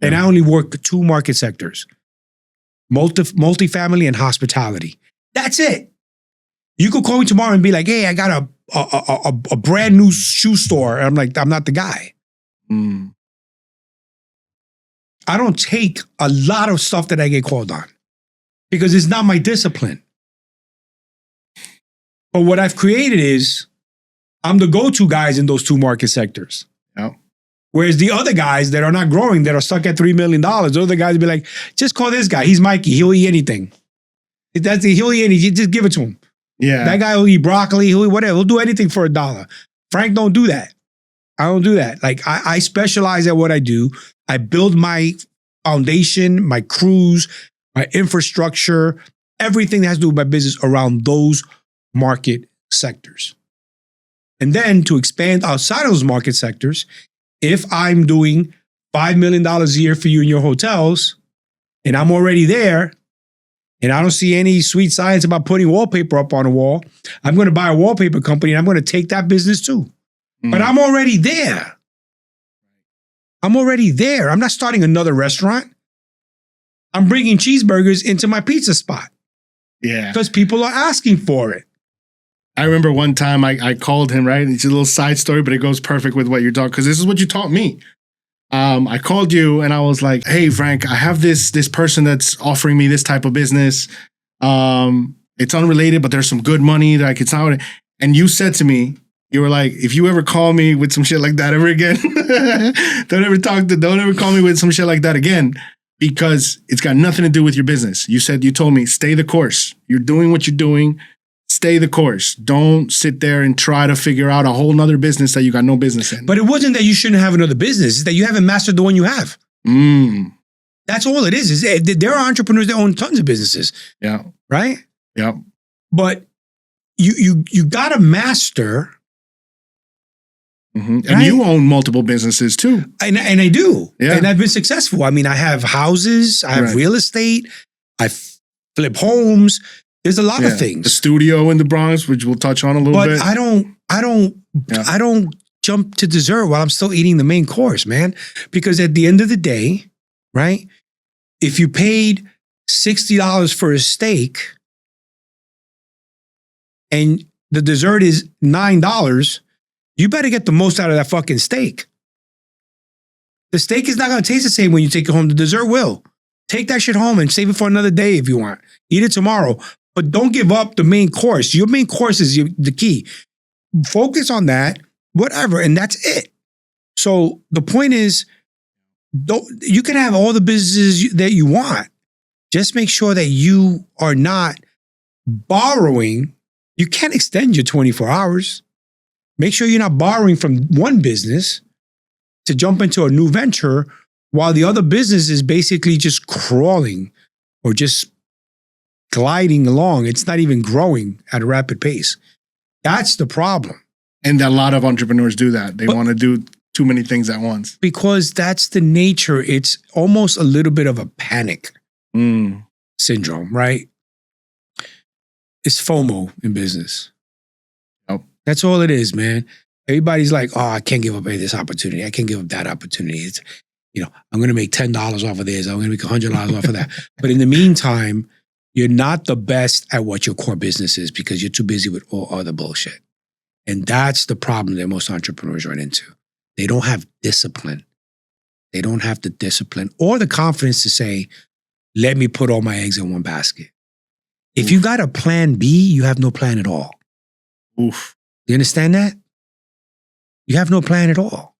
And I only work 2 market sectors, multifamily and hospitality. That's it. You could call me tomorrow and be like, hey, I got a brand new shoe store. And I'm like, I'm not the guy. I don't take a lot of stuff that I get called on because it's not my discipline. But what I've created is I'm the go-to guys in those 2 market sectors. Yeah. Whereas the other guys that are not growing, that are stuck at $3 million, those other guys be like, just call this guy. He's Mikey. He'll eat anything. He'll eat anything. Just give it to him. Yeah. That guy will eat broccoli. He'll eat whatever. He'll do anything for $1. Frank don't do that. I don't do that. Like I specialize at what I do. I build my foundation, my crews, my infrastructure, everything that has to do with my business around those market sectors. And then to expand outside of those market sectors, if I'm doing $5 million a year for you in your hotels, and I'm already there, and I don't see any sweet science about putting wallpaper up on a wall, I'm going to buy a wallpaper company and I'm going to take that business too. But I'm already there. I'm not starting another restaurant. I'm bringing cheeseburgers into my pizza spot. Yeah. Because people are asking for it. I remember one time I called him, right? It's a little side story, but it goes perfect with what you're talking, because this is what you taught me. I called you and I was like, hey, Frank, I have this person that's offering me this type of business. It's unrelated, but there's some good money that I could sound. And you said to me, you were like, if you ever call me with some shit like that ever again, don't ever call me with some shit like that again, because it's got nothing to do with your business. You told me, stay the course. You're doing what you're doing. Stay the course. Don't sit there and try to figure out a whole nother business that you got no business in. But it wasn't that you shouldn't have another business. It's that you haven't mastered the one you have. That's all it is. There are entrepreneurs that own tons of businesses. Yeah. Right? Yeah. But you got to master. Mm-hmm. And you own multiple businesses too. And I do. Yeah. And I've been successful. I mean, I have houses. I have real estate. I flip homes. There's a lot of things. The studio in the Bronx, which we'll touch on a little bit. But I don't jump to dessert while I'm still eating the main course, man. Because at the end of the day, right? If you paid $60 for a steak and the dessert is $9, you better get the most out of that fucking steak. The steak is not going to taste the same when you take it home. The dessert will. Take that shit home and save it for another day if you want. Eat it tomorrow. But don't give up the main course. Your main course is the key. Focus on that, whatever, and that's it. So the point is, you can have all the businesses that you want. Just make sure that you are not borrowing. You can't extend your 24 hours. Make sure you're not borrowing from one business to jump into a new venture while the other business is basically just crawling or just gliding along. It's not even growing at a rapid pace. That's the problem. And a lot of entrepreneurs do that. They want to do too many things at once. Because that's the nature. It's almost a little bit of a panic syndrome, right? It's FOMO in business. Yep. That's all it is, man. Everybody's like, oh, I can't give up this opportunity. I can't give up that opportunity. It's, I'm going to make $10 off of this. I'm going to make $100 off of that. But in the meantime, you're not the best at what your core business is because you're too busy with all other bullshit. And that's the problem that most entrepreneurs run into. They don't have discipline. They don't have the discipline or the confidence to say, let me put all my eggs in one basket. If you got a plan B, you have no plan at all. Oof. You understand that? You have no plan at all.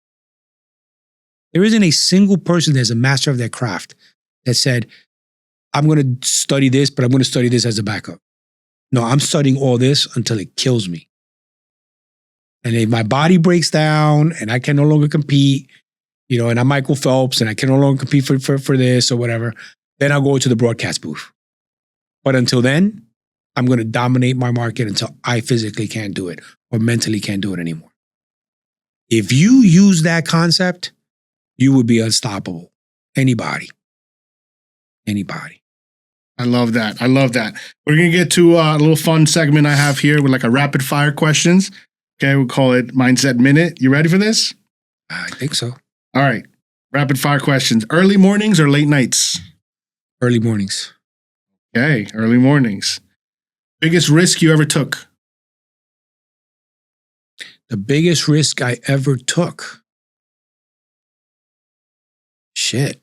There isn't a single person that's a master of their craft that said, I'm going to study this, but I'm going to study this as a backup. No, I'm studying all this until it kills me. And if my body breaks down and I can no longer compete, and I'm Michael Phelps and I can no longer compete for this or whatever, then I'll go to the broadcast booth. But until then, I'm going to dominate my market until I physically can't do it or mentally can't do it anymore. If you use that concept, you would be unstoppable. Anybody. I love that. We're going to get to a little fun segment I have here with like a rapid fire questions. Okay, we'll call it Mindset Minute. You ready for this? I think so. All right. Rapid fire questions. Early mornings or late nights? Early mornings. Okay, early mornings. Biggest risk you ever took? The biggest risk I ever took. Shit.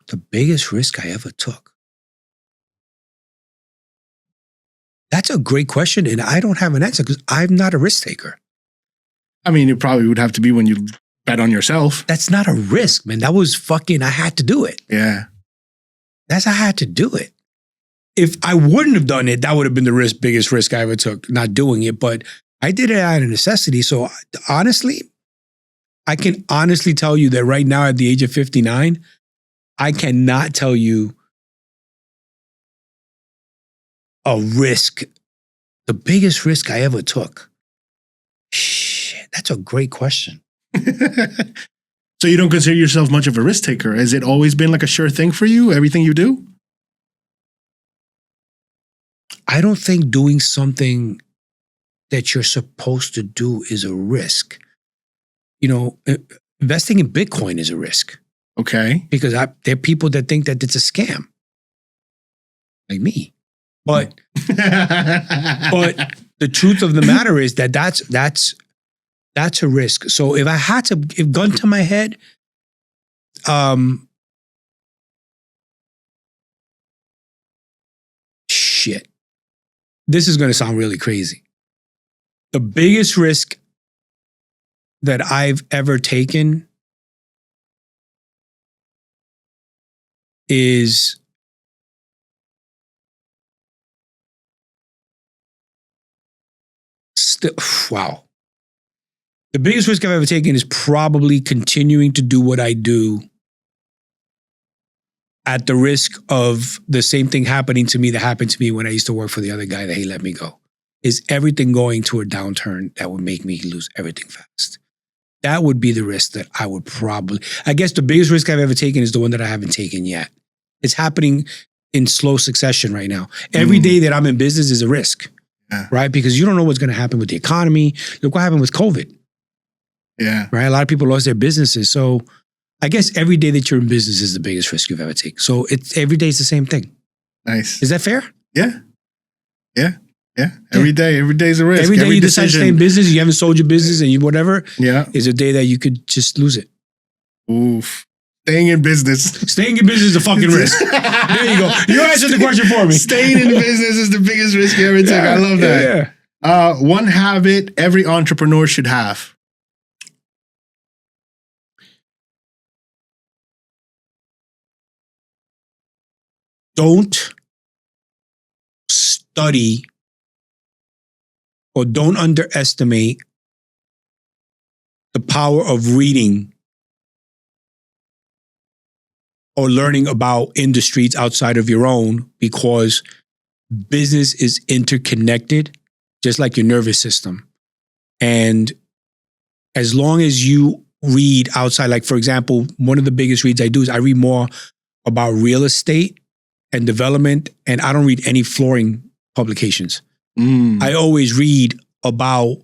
The biggest risk I ever took. That's a great question, and I don't have an answer because I'm not a risk taker. I mean, it probably would have to be when you bet on yourself. That's not a risk, man. That was fucking, I had to do it. Yeah. I had to do it. If I wouldn't have done it, that would have been the biggest risk I ever took, not doing it. But I did it out of necessity. So honestly, I can honestly tell you that right now at the age of 59, I cannot tell you a risk, the biggest risk I ever took. Shit, that's a great question. So you don't consider yourself much of a risk taker? Has it always been like a sure thing for you, everything you do? I don't think doing something that you're supposed to do is a risk. Investing in Bitcoin is a risk. Okay. Because there are people that think that it's a scam. Like me. But the truth of the matter is that that's a risk. So if I had to give gun to my head, shit. This is going to sound really crazy. The biggest risk that I've ever taken is wow. The biggest risk I've ever taken is probably continuing to do what I do at the risk of the same thing happening to me that happened to me when I used to work for the other guy that he let me go. Is everything going to a downturn that would make me lose everything fast? That would be the risk that I would probably, I guess the biggest risk I've ever taken is the one that I haven't taken yet. It's happening in slow succession right now. Every day that I'm in business is a risk, right? Because you don't know what's going to happen with the economy. Look what happened with COVID. Yeah. Right? A lot of people lost their businesses. So I guess every day that you're in business is the biggest risk you've ever taken. So every day is the same thing. Nice. Is that fair? Yeah. Every day is a risk. Every day you decide to stay in business, you haven't sold your business and you whatever, is a day that you could just lose it. Oof. Staying in business. Staying in business is a fucking risk. There you go. You answered the question for me. Staying in business is the biggest risk you ever took. I love that. Yeah. One habit every entrepreneur should have. Don't study or don't underestimate the power of reading or learning about industries outside of your own, because business is interconnected, just like your nervous system. And as long as you read outside, like for example, one of the biggest reads I do is I read more about real estate and development, and I don't read any flooring publications. I always read about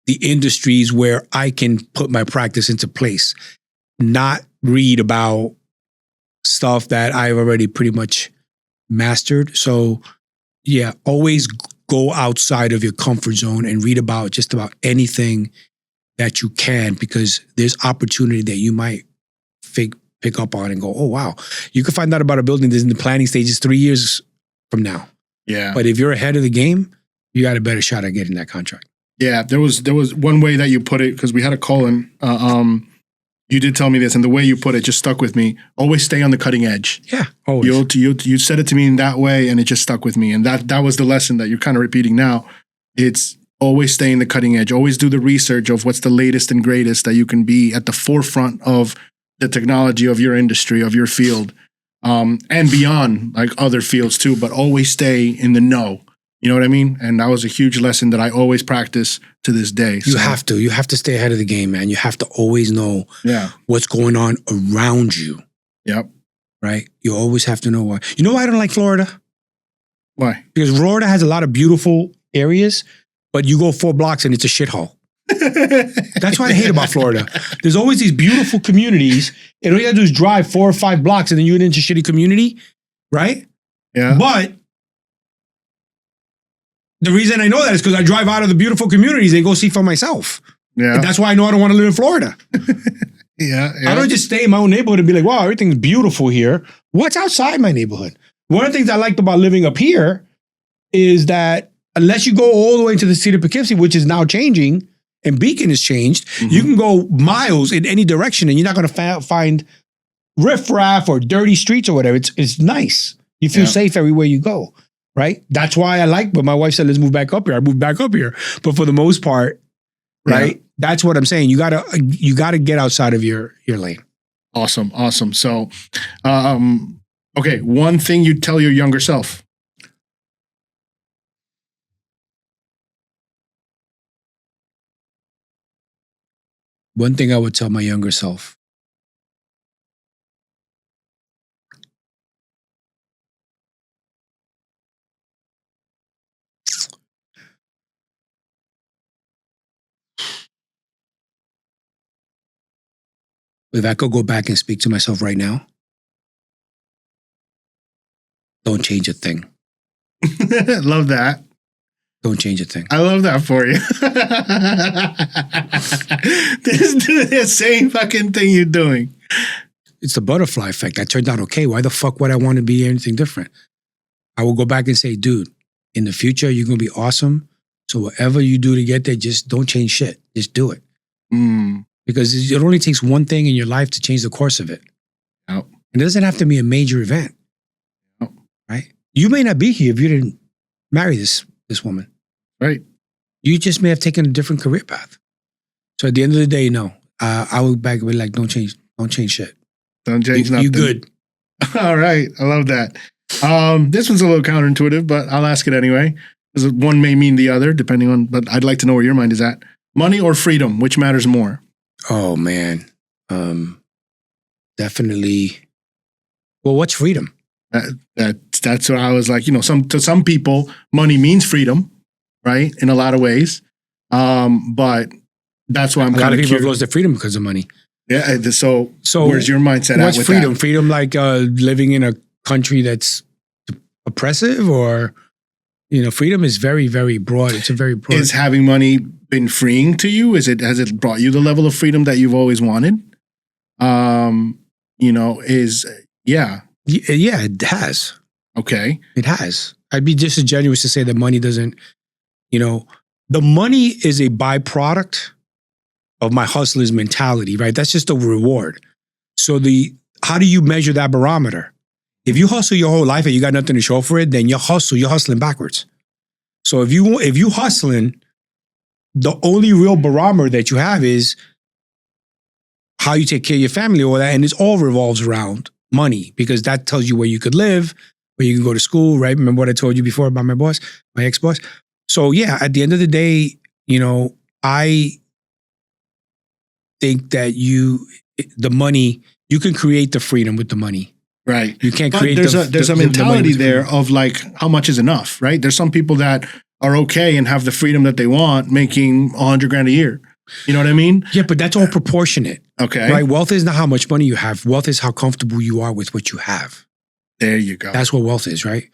the industries where I can put my practice into place, not read about stuff that I've already pretty much mastered. So yeah, always go outside of your comfort zone and read about just about anything that you can, because there's opportunity that you might pick up on and go, oh, wow. You can find out about a building that's in the planning stages 3 years from now. Yeah. But if you're ahead of the game, you got a better shot at getting that contract. Yeah, there was one way that you put it, because we had a call in. You did tell me this, and the way you put it just stuck with me. Always stay on the cutting edge. Yeah, always. You said it to me in that way, and it just stuck with me. And that was the lesson that you're kind of repeating now. It's always stay in the cutting edge. Always do the research of what's the latest and greatest, that you can be at the forefront of the technology of your industry, of your field, and beyond, like other fields too. But always stay in the know. You know what I mean? And that was a huge lesson that I always practice to this day. You have to stay ahead of the game, man. You have to always know what's going on around you. Yep. Right? You always have to know why. You know why I don't like Florida? Why? Because Florida has a lot of beautiful areas, but you go 4 blocks and it's a shithole. That's what I hate about Florida. There's always these beautiful communities, and all you gotta do is drive 4 or 5 blocks and then you're into a shitty community, right? Yeah. But the reason I know that is because I drive out of the beautiful communities and go see for myself. Yeah. And that's why I know I don't want to live in Florida. Yeah. I don't just stay in my own neighborhood and be like, wow, everything's beautiful here. What's outside my neighborhood? One of the things I liked about living up here is that unless you go all the way to the city of Poughkeepsie, which is now changing, and Beacon has changed, you can go miles in any direction and you're not going to find riffraff or dirty streets or whatever. It's nice. You feel safe everywhere you go. Right? That's why I like, but my wife said, let's move back up here. I moved back up here. But for the most part, right? That's what I'm saying. You gotta get outside of your lane. Awesome. So, okay. One thing you'd tell your younger self. One thing I would tell my younger self. If I could go back and speak to myself right now, don't change a thing. Love that. Don't change a thing. I love that for you. This is the same fucking thing you're doing. It's the butterfly effect. That turned out okay. Why the fuck would I want to be anything different? I will go back and say, dude, in the future, you're going to be awesome. So whatever you do to get there, just don't change shit. Just do it. Because it only takes one thing in your life to change the course of it. Yep. It doesn't have to be a major event. Yep. Right? You may not be here if you didn't marry this woman. Right. You just may have taken a different career path. So at the end of the day, no. I would back and be like, don't change shit. Don't change nothing. You good. All right. I love that. This one's a little counterintuitive, but I'll ask it anyway. Because one may mean the other, depending on, but I'd like to know where your mind is at. Money or freedom, which matters more? Oh, man. Definitely. Well, what's freedom? That's what I was like, to some people, money means freedom, right? In a lot of ways. But that's why I'm kind of curious. A lot of people have lost their freedom because of money. Yeah. So where's your mindset at what's with freedom? that? Freedom like living in a country that's oppressive, or, freedom is very, very broad. It's a very broad. Is having money been freeing to you? Has it brought you the level of freedom that you've always wanted? Yeah, it has. Okay. It has. I'd be disingenuous to say that money doesn't, the money is a byproduct of my hustler's mentality, right? That's just a reward. So how do you measure that barometer? If you hustle your whole life and you got nothing to show for it, then you're hustling backwards. So if you hustling, the only real barometer that you have is how you take care of your family or that, and it all revolves around money, because that tells you where you could live, where you can go to school, right? Remember what I told you before about my ex-boss? So yeah, at the end of the day, I think that the money, you can create the freedom with the money. Right. You can't but create there's a mentality there of like, how much is enough, right? There's some people that are okay and have the freedom that they want making $100,000 a year. You know what I mean? Yeah, but that's all proportionate. Okay. Right? Wealth is not how much money you have. Wealth is how comfortable you are with what you have. There you go. That's what wealth is, right?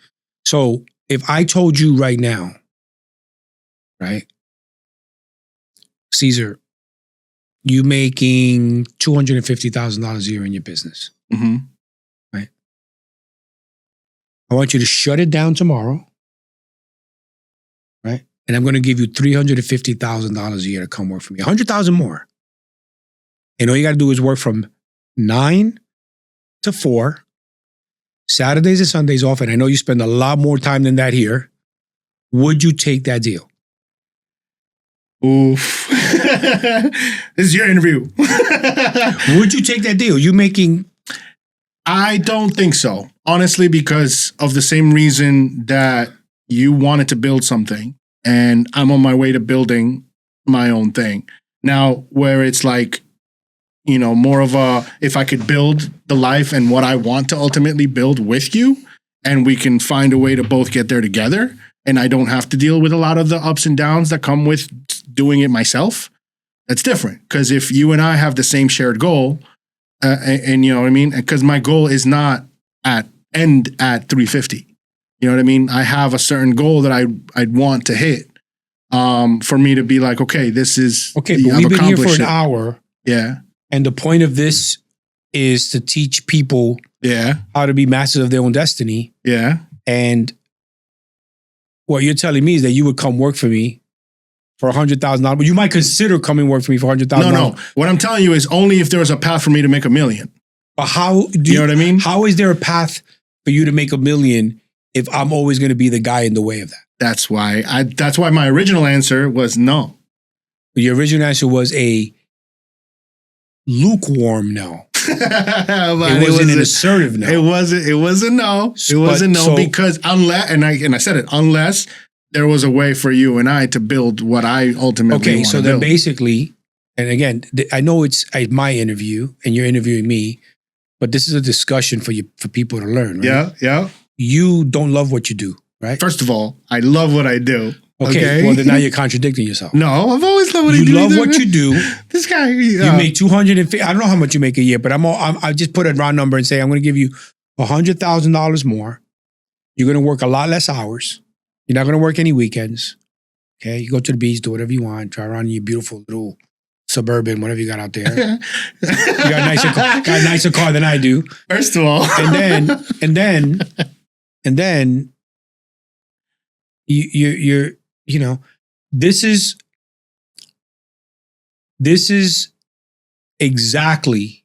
So if I told you right now, right, Caesar, you making $250,000 a year in your business. Mm-hmm. Right? I want you to shut it down tomorrow. Right? And I'm going to give you $350,000 a year to come work for me. $100,000 more. And all you got to do is work from 9 to 4, Saturdays and Sundays off. And I know you spend a lot more time than that here. Would you take that deal? Oof. This is your interview. Would you take that deal? You making... I don't think so. Honestly, because of the same reason that you wanted to build something and I'm on my way to building my own thing. Now, where it's like, you know, more of a, if I could build the life and what I want to ultimately build with you, and we can find a way to both get there together, and I don't have to deal with a lot of the ups and downs that come with doing it myself, that's different. Because if you and I have the same shared goal, and you know what I mean? Because my goal is not end at 350. You know what I mean? I have a certain goal that I'd want to hit for me to be like, okay, this is... Okay, but we've been here for an hour. Yeah. And the point of this is to teach people how to be masters of their own destiny. Yeah. And what you're telling me is that you would come work for me for $100,000, but you might consider coming work for me for $100,000. No. What I'm telling you is only if there was a path for me to make $1 million. But how do you know what I mean? How is there a path for you to make $1 million if I'm always going to be the guy in the way of that? That's why my original answer was no. Your original answer was a lukewarm no. It wasn't an assertive no. It wasn't no. It wasn't no because unless, and I said it, unless there was a way for you and I to build what I ultimately want to build. Okay, so then basically, and again, I know it's my interview and you're interviewing me, but this is a discussion for people to learn, right? Yeah. You don't love what you do, right? First of all, I love what I do. Okay. Well, then now you're contradicting yourself. No, I've always loved what I do. You love what you do. This guy, you make $250. I don't know how much you make a year, but I just put a round number and say I'm going to give you $100,000 more. You're going to work a lot less hours. You're not going to work any weekends. Okay, you go to the beach, do whatever you want, drive around in your beautiful little Suburban, whatever you got out there. You got a nicer car than I do. First of all, and then you're you know, this is exactly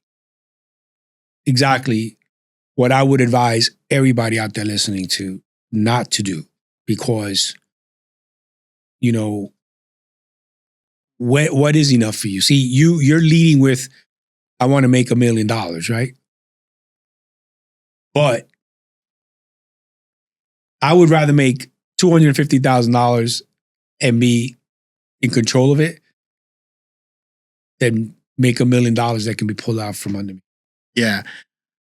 what I would advise everybody out there listening to not to do, because, you know, what is enough for you? See, you're leading with, I want to make $1 million, right? But I would rather make $250,000 and be in control of it than make $1 million that can be pulled out from under me. Yeah.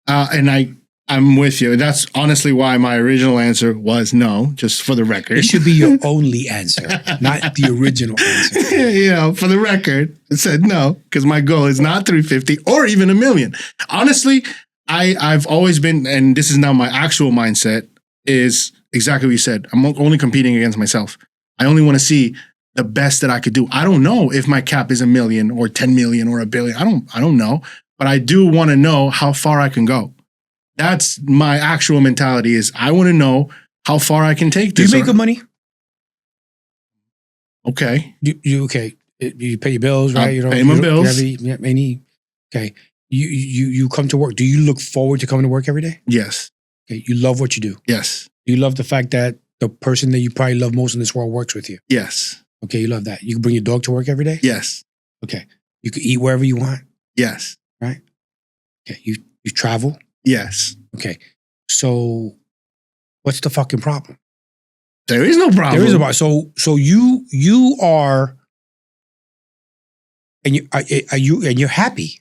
And I'm with you. That's honestly why my original answer was no, just for the record. It should be your only answer, not the original answer. You know, for the record, it said no, because my goal is not 350 or even $1 million. Honestly, I've always been, and this is now my actual mindset, is exactly what you said. I'm only competing against myself. I only want to see the best that I could do. I don't know if my cap is $1 million or 10 million or $1 billion. I don't know, but I do want to know how far I can go. That's my actual mentality, is I want to know how far I can take this. Do you make good money? Okay. You okay. You pay your bills, right? You don't pay my bills. Okay. You come to work. Do you look forward to coming to work every day? Yes. Okay. You love what you do. Yes. You love the fact that the person that you probably love most in this world works with you. Yes. Okay. You love that. You can bring your dog to work every day? Yes. Okay. You can eat wherever you want? Yes. Right? Okay. You travel? Yes. Okay. So what's the fucking problem? There is no problem. There is a problem. So you are, and you're happy,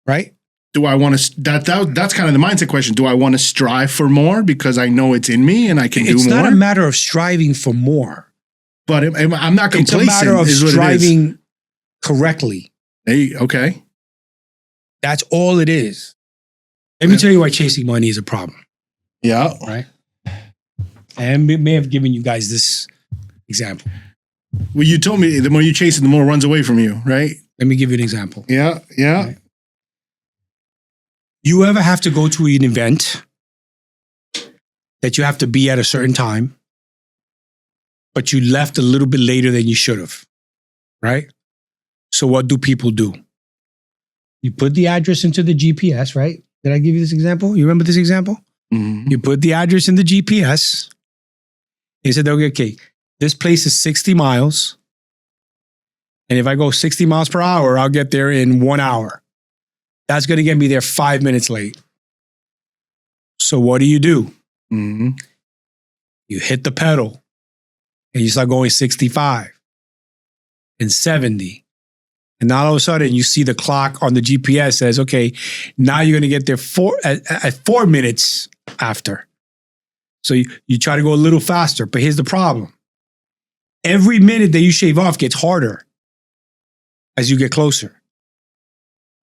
right? do I want to, that's kind of the mindset question. Do I want to strive for more because I know it's in me and I can do more? It's not a matter of striving for more. But I'm not complacent. It's a matter of striving correctly. Hey, okay. That's all it is. Let me tell you why chasing money is a problem. Yeah. Right? And I may have given you guys this example. Well, you told me the more you chase it, the more it runs away from you, right? Let me give you an example. Yeah, yeah. Right? You ever have to go to an event that you have to be at a certain time, but you left a little bit later than you should have, right? So what do people do? You put the address into the GPS, right? Did I give you this example? You remember this example? Mm-hmm. You put the address in the GPS. You said, okay, this place is 60 miles. And if I go 60 miles per hour, I'll get there in 1 hour. That's going to get me there 5 minutes late. So what do? Mm-hmm. You hit the pedal and you start going 65 and 70. And now all of a sudden you see the clock on the GPS says, okay, now you're going to get there at 4 minutes after. So you try to go a little faster, but here's the problem. Every minute that you shave off gets harder as you get closer,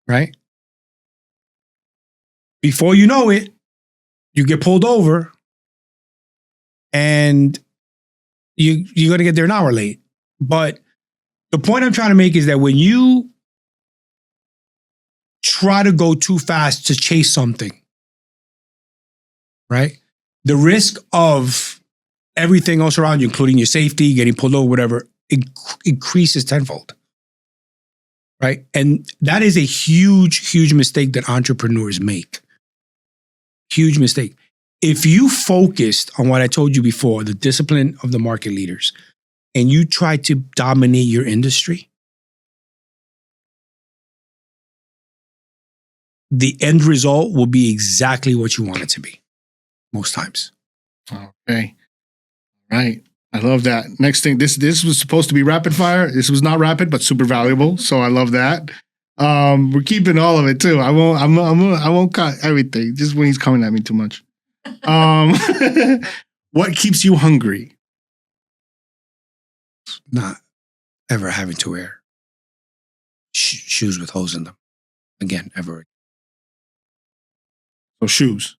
right? Before you know it, you get pulled over and you're going to get there an hour late. But the point I'm trying to make is that when you try to go too fast to chase something, right? The risk of everything else around you, including your safety, getting pulled over, whatever, increases tenfold, right? And that is a huge, huge mistake that entrepreneurs make. Huge mistake. If you focused on what I told you before, the discipline of the market leaders, and you try to dominate your industry, the end result will be exactly what you want it to be most times. Okay. Right. I love that. Next thing, this was supposed to be rapid fire. This was not rapid, but super valuable. So I love that. We're keeping all of it too. I won't cut everything just when he's coming at me too much. What keeps you hungry? Not ever having to wear shoes with holes in them again, ever. So shoes.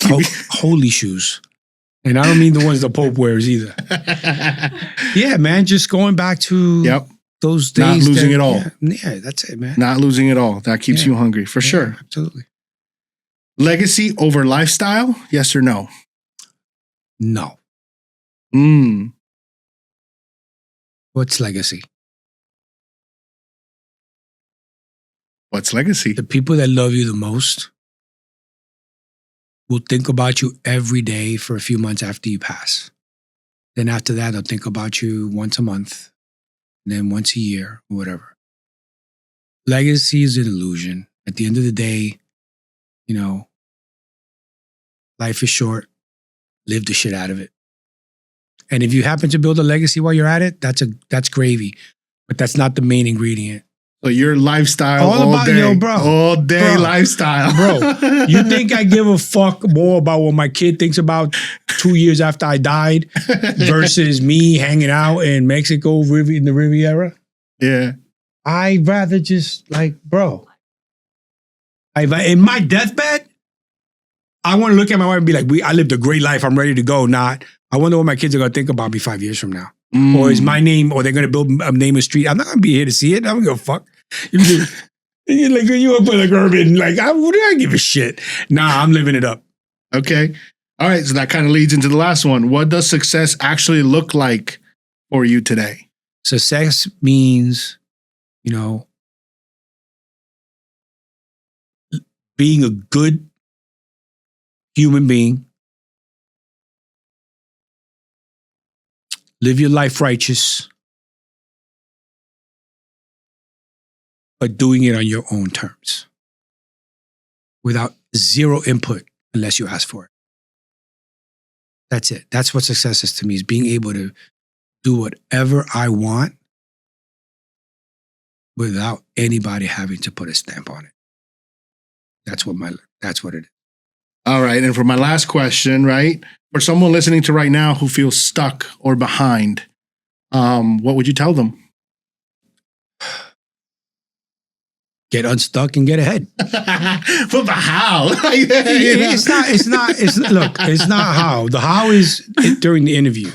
Holy shoes. And I don't mean the ones the Pope wears either. Yeah, man, just going back to those days. Not losing it all. Yeah, that's it, man. Not losing it all. That keeps you hungry, for sure. Absolutely. Legacy over lifestyle? Yes or no? No. What's legacy? What's legacy? The people that love you the most will think about you every day for a few months after you pass. Then after that, they'll think about you once a month, and then once a year, or whatever. Legacy is an illusion. At the end of the day, you know, life is short. Live the shit out of it. And if you happen to build a legacy while you're at it, that's gravy. But that's not the main ingredient. So your lifestyle all about, day. Bro. All day lifestyle. Bro, you think I give a fuck more about what my kid thinks about 2 years after I died versus me hanging out in Mexico in the Riviera? Yeah. I'd rather just bro. In my deathbed, I want to look at my wife and be like, I lived a great life. I'm ready to go. Not, I wonder what my kids are going to think about me 5 years from now. Or is my name, or they're going to build a name a street. I'm not going to be here to see it. I don't give a fuck. You're like, you up with a urban, what do I give a shit? Nah, I'm living it up. Okay. All right. So that kind of leads into the last one. What does success actually look like for you today? Success means, being a good human being. Live your life righteous, but doing it on your own terms without zero input unless you ask for it. That's it. That's what success is to me, is being able to do whatever I want without anybody having to put a stamp on it. That's what it is. All right. And for my last question, right? For someone listening to right now who feels stuck or behind, what would you tell them? Get unstuck and get ahead. But how? It's not how. The how is during the interview.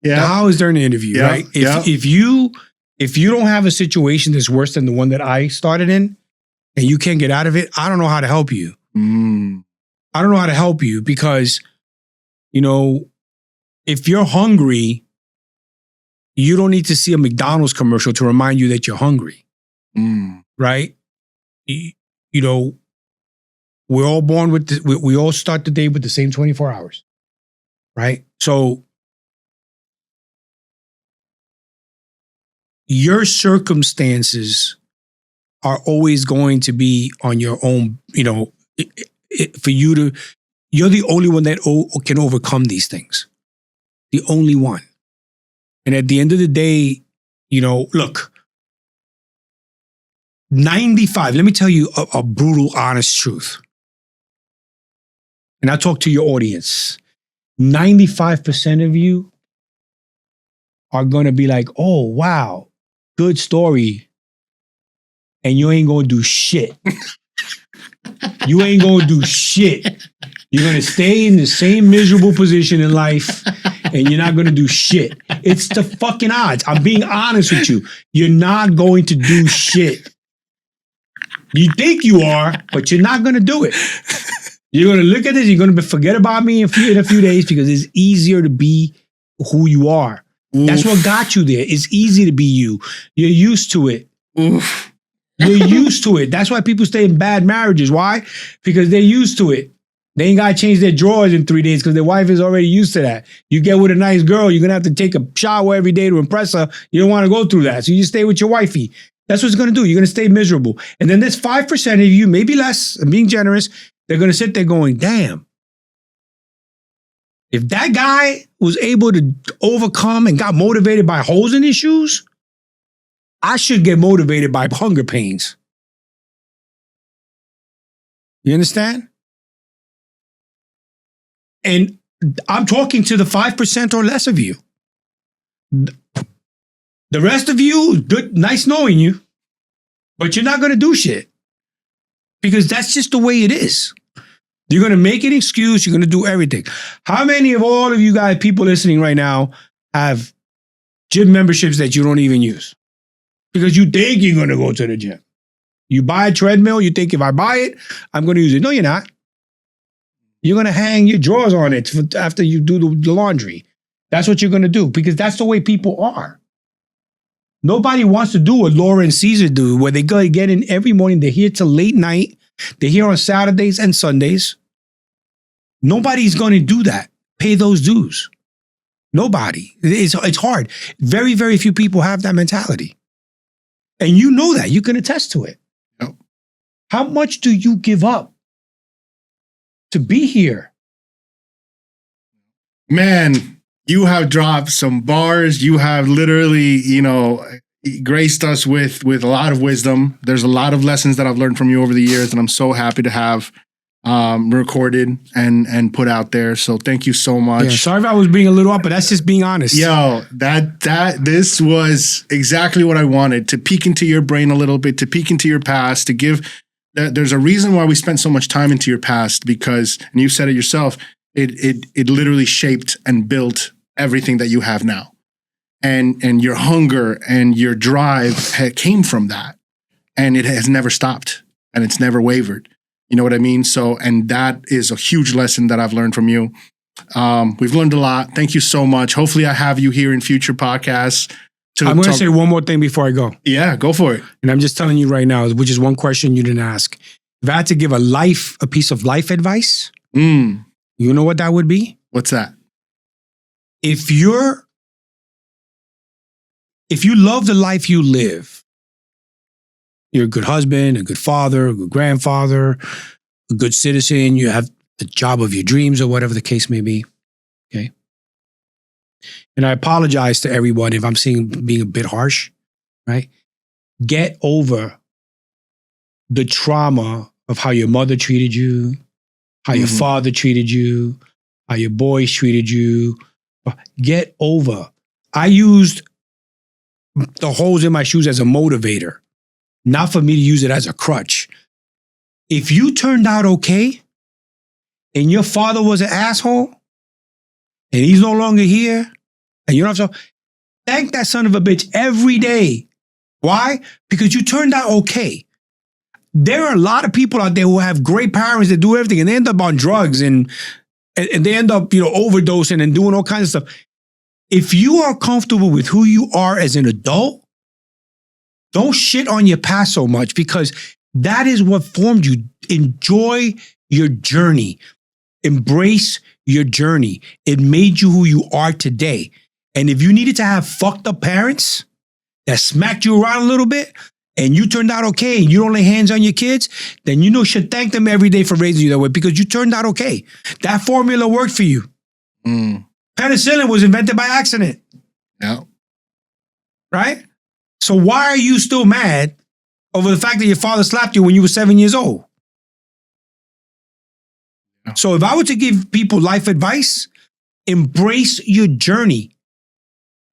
Yeah. The how is during the interview, Yeah, right? yeah. If you don't have a situation that's worse than the one that I started in, and you can't get out of it, I don't know how to help you. I don't know how to help you because, if you're hungry, you don't need to see a McDonald's commercial to remind you that you're hungry, right? We're all born with we all start the day with the same 24 hours, right? So your circumstances are always going to be on your own, you're the only one that can overcome these things. The only one. And at the end of the day, look, 95, let me tell you a brutal, honest truth. And I talk to your audience. 95% of you are going to be like, oh, wow, good story. And you ain't going to do shit. You ain't going to do shit. You're going to stay in the same miserable position in life and you're not going to do shit. It's the fucking odds. I'm being honest with you. You're not going to do shit. You think you are, but you're not going to do it. You're going to look at this. You're going to forget about me in a few days because it's easier to be who you are. Oof. That's what got you there. It's easy to be you. You're used to it. Oof. You're used to it. That's why people stay in bad marriages. Why? Because they're used to it. They ain't got to change their drawers in 3 days because their wife is already used to that. You get with a nice girl, you're going to have to take a shower every day to impress her. You don't want to go through that. So you stay with your wifey. That's what it's going to do. You're going to stay miserable. And then there's 5% of you, maybe less, I'm being generous, they're going to sit there going, damn. If that guy was able to overcome and got motivated by holes in his shoes, I should get motivated by hunger pains. You understand? And I'm talking to the 5% or less of you. The rest of you, good, nice knowing you, but you're not going to do shit because that's just the way it is. You're going to make an excuse. You're going to do everything. How many of all of you guys, people listening right now, have gym memberships that you don't even use? Because you think you're going to go to the gym. You buy a treadmill, you think if I buy it, I'm going to use it. No, you're not. You're going to hang your drawers on it after you do the laundry. That's what you're going to do because that's the way people are. Nobody wants to do what Laura and Caesar do, where they go get in every morning. They're here till late night. They're here on Saturdays and Sundays. Nobody's going to do that. Pay those dues. Nobody. It's hard. Very, very few people have that mentality. And you know that. You can attest to it. Yep. How much do you give up to be here? Man, you have dropped some bars. You have literally, graced us with a lot of wisdom. There's a lot of lessons that I've learned from you over the years, and I'm so happy to have recorded and put out there. So thank you so much. Yeah, sorry if I was being a little up, but that's just being honest. Yo, this was exactly what I wanted, to peek into your brain a little bit, to peek into your past, to give there's a reason why we spent so much time into your past, because, and you said it yourself, it literally shaped and built everything that you have now. And your hunger and your drive came from that. And it has never stopped and it's never wavered. You know what I mean? So, and that is a huge lesson that I've learned from you. We've learned a lot. Thank you so much. Hopefully I have you here in future podcasts. I'm going to say one more thing before I go. Yeah, go for it. And I'm just telling you right now, which is one question you didn't ask. If I had to give a piece of life advice, you know what that would be? What's that? If you love the life you live, you're a good husband, a good father, a good grandfather, a good citizen, you have the job of your dreams or whatever the case may be, okay? And I apologize to everyone if I'm being a bit harsh, right? Get over the trauma of how your mother treated you, how your father treated you, how your boys treated you. Get over. I used the holes in my shoes as a motivator, not for me to use it as a crutch. If you turned out okay and your father was an asshole and he's no longer here and you don't have to, thank that son of a bitch every day. Why? Because you turned out okay. There are a lot of people out there who have great parents that do everything and they end up on drugs and they end up, overdosing and doing all kinds of stuff. If you are comfortable with who you are as an adult, don't shit on your past so much because that is what formed you. Enjoy your journey. Embrace your journey. It made you who you are today. And if you needed to have fucked up parents that smacked you around a little bit and you turned out okay and you don't lay hands on your kids, then you should thank them every day for raising you that way because you turned out okay. That formula worked for you. Penicillin was invented by accident. Yeah. Right? So why are you still mad over the fact that your father slapped you when you were 7 years old? Yeah. So if I were to give people life advice, embrace your journey.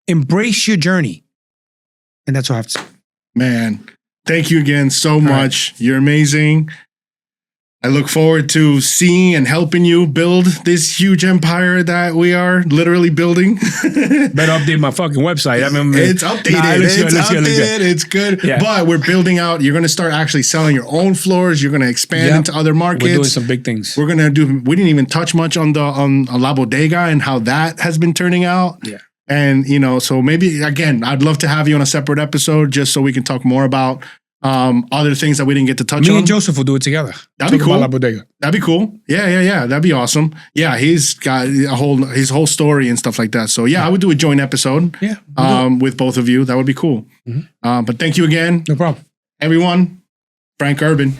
Embrace your journey. And that's what I have to say. Man, thank you again so much. Right. You're amazing. I look forward to seeing and helping you build this huge empire that we are literally building. Better update my fucking website. I mean, it's updated. It's good. Yeah. But we're building out. You're going to start actually selling your own floors. You're going to expand into other markets. We're doing some big things. We're going to do. We didn't even touch much on La Bodega and how that has been turning out. Yeah. And so maybe again, I'd love to have you on a separate episode just so we can talk more about other things that we didn't get to touch on. Me and Joseph will do it together. That'd be cool. La Bodega. That'd be cool. Yeah. That'd be awesome. Yeah, he's got his whole story and stuff like that. So I would do a joint episode. Yeah. With both of you. That would be cool. But thank you again. No problem. Everyone, Frank Urban.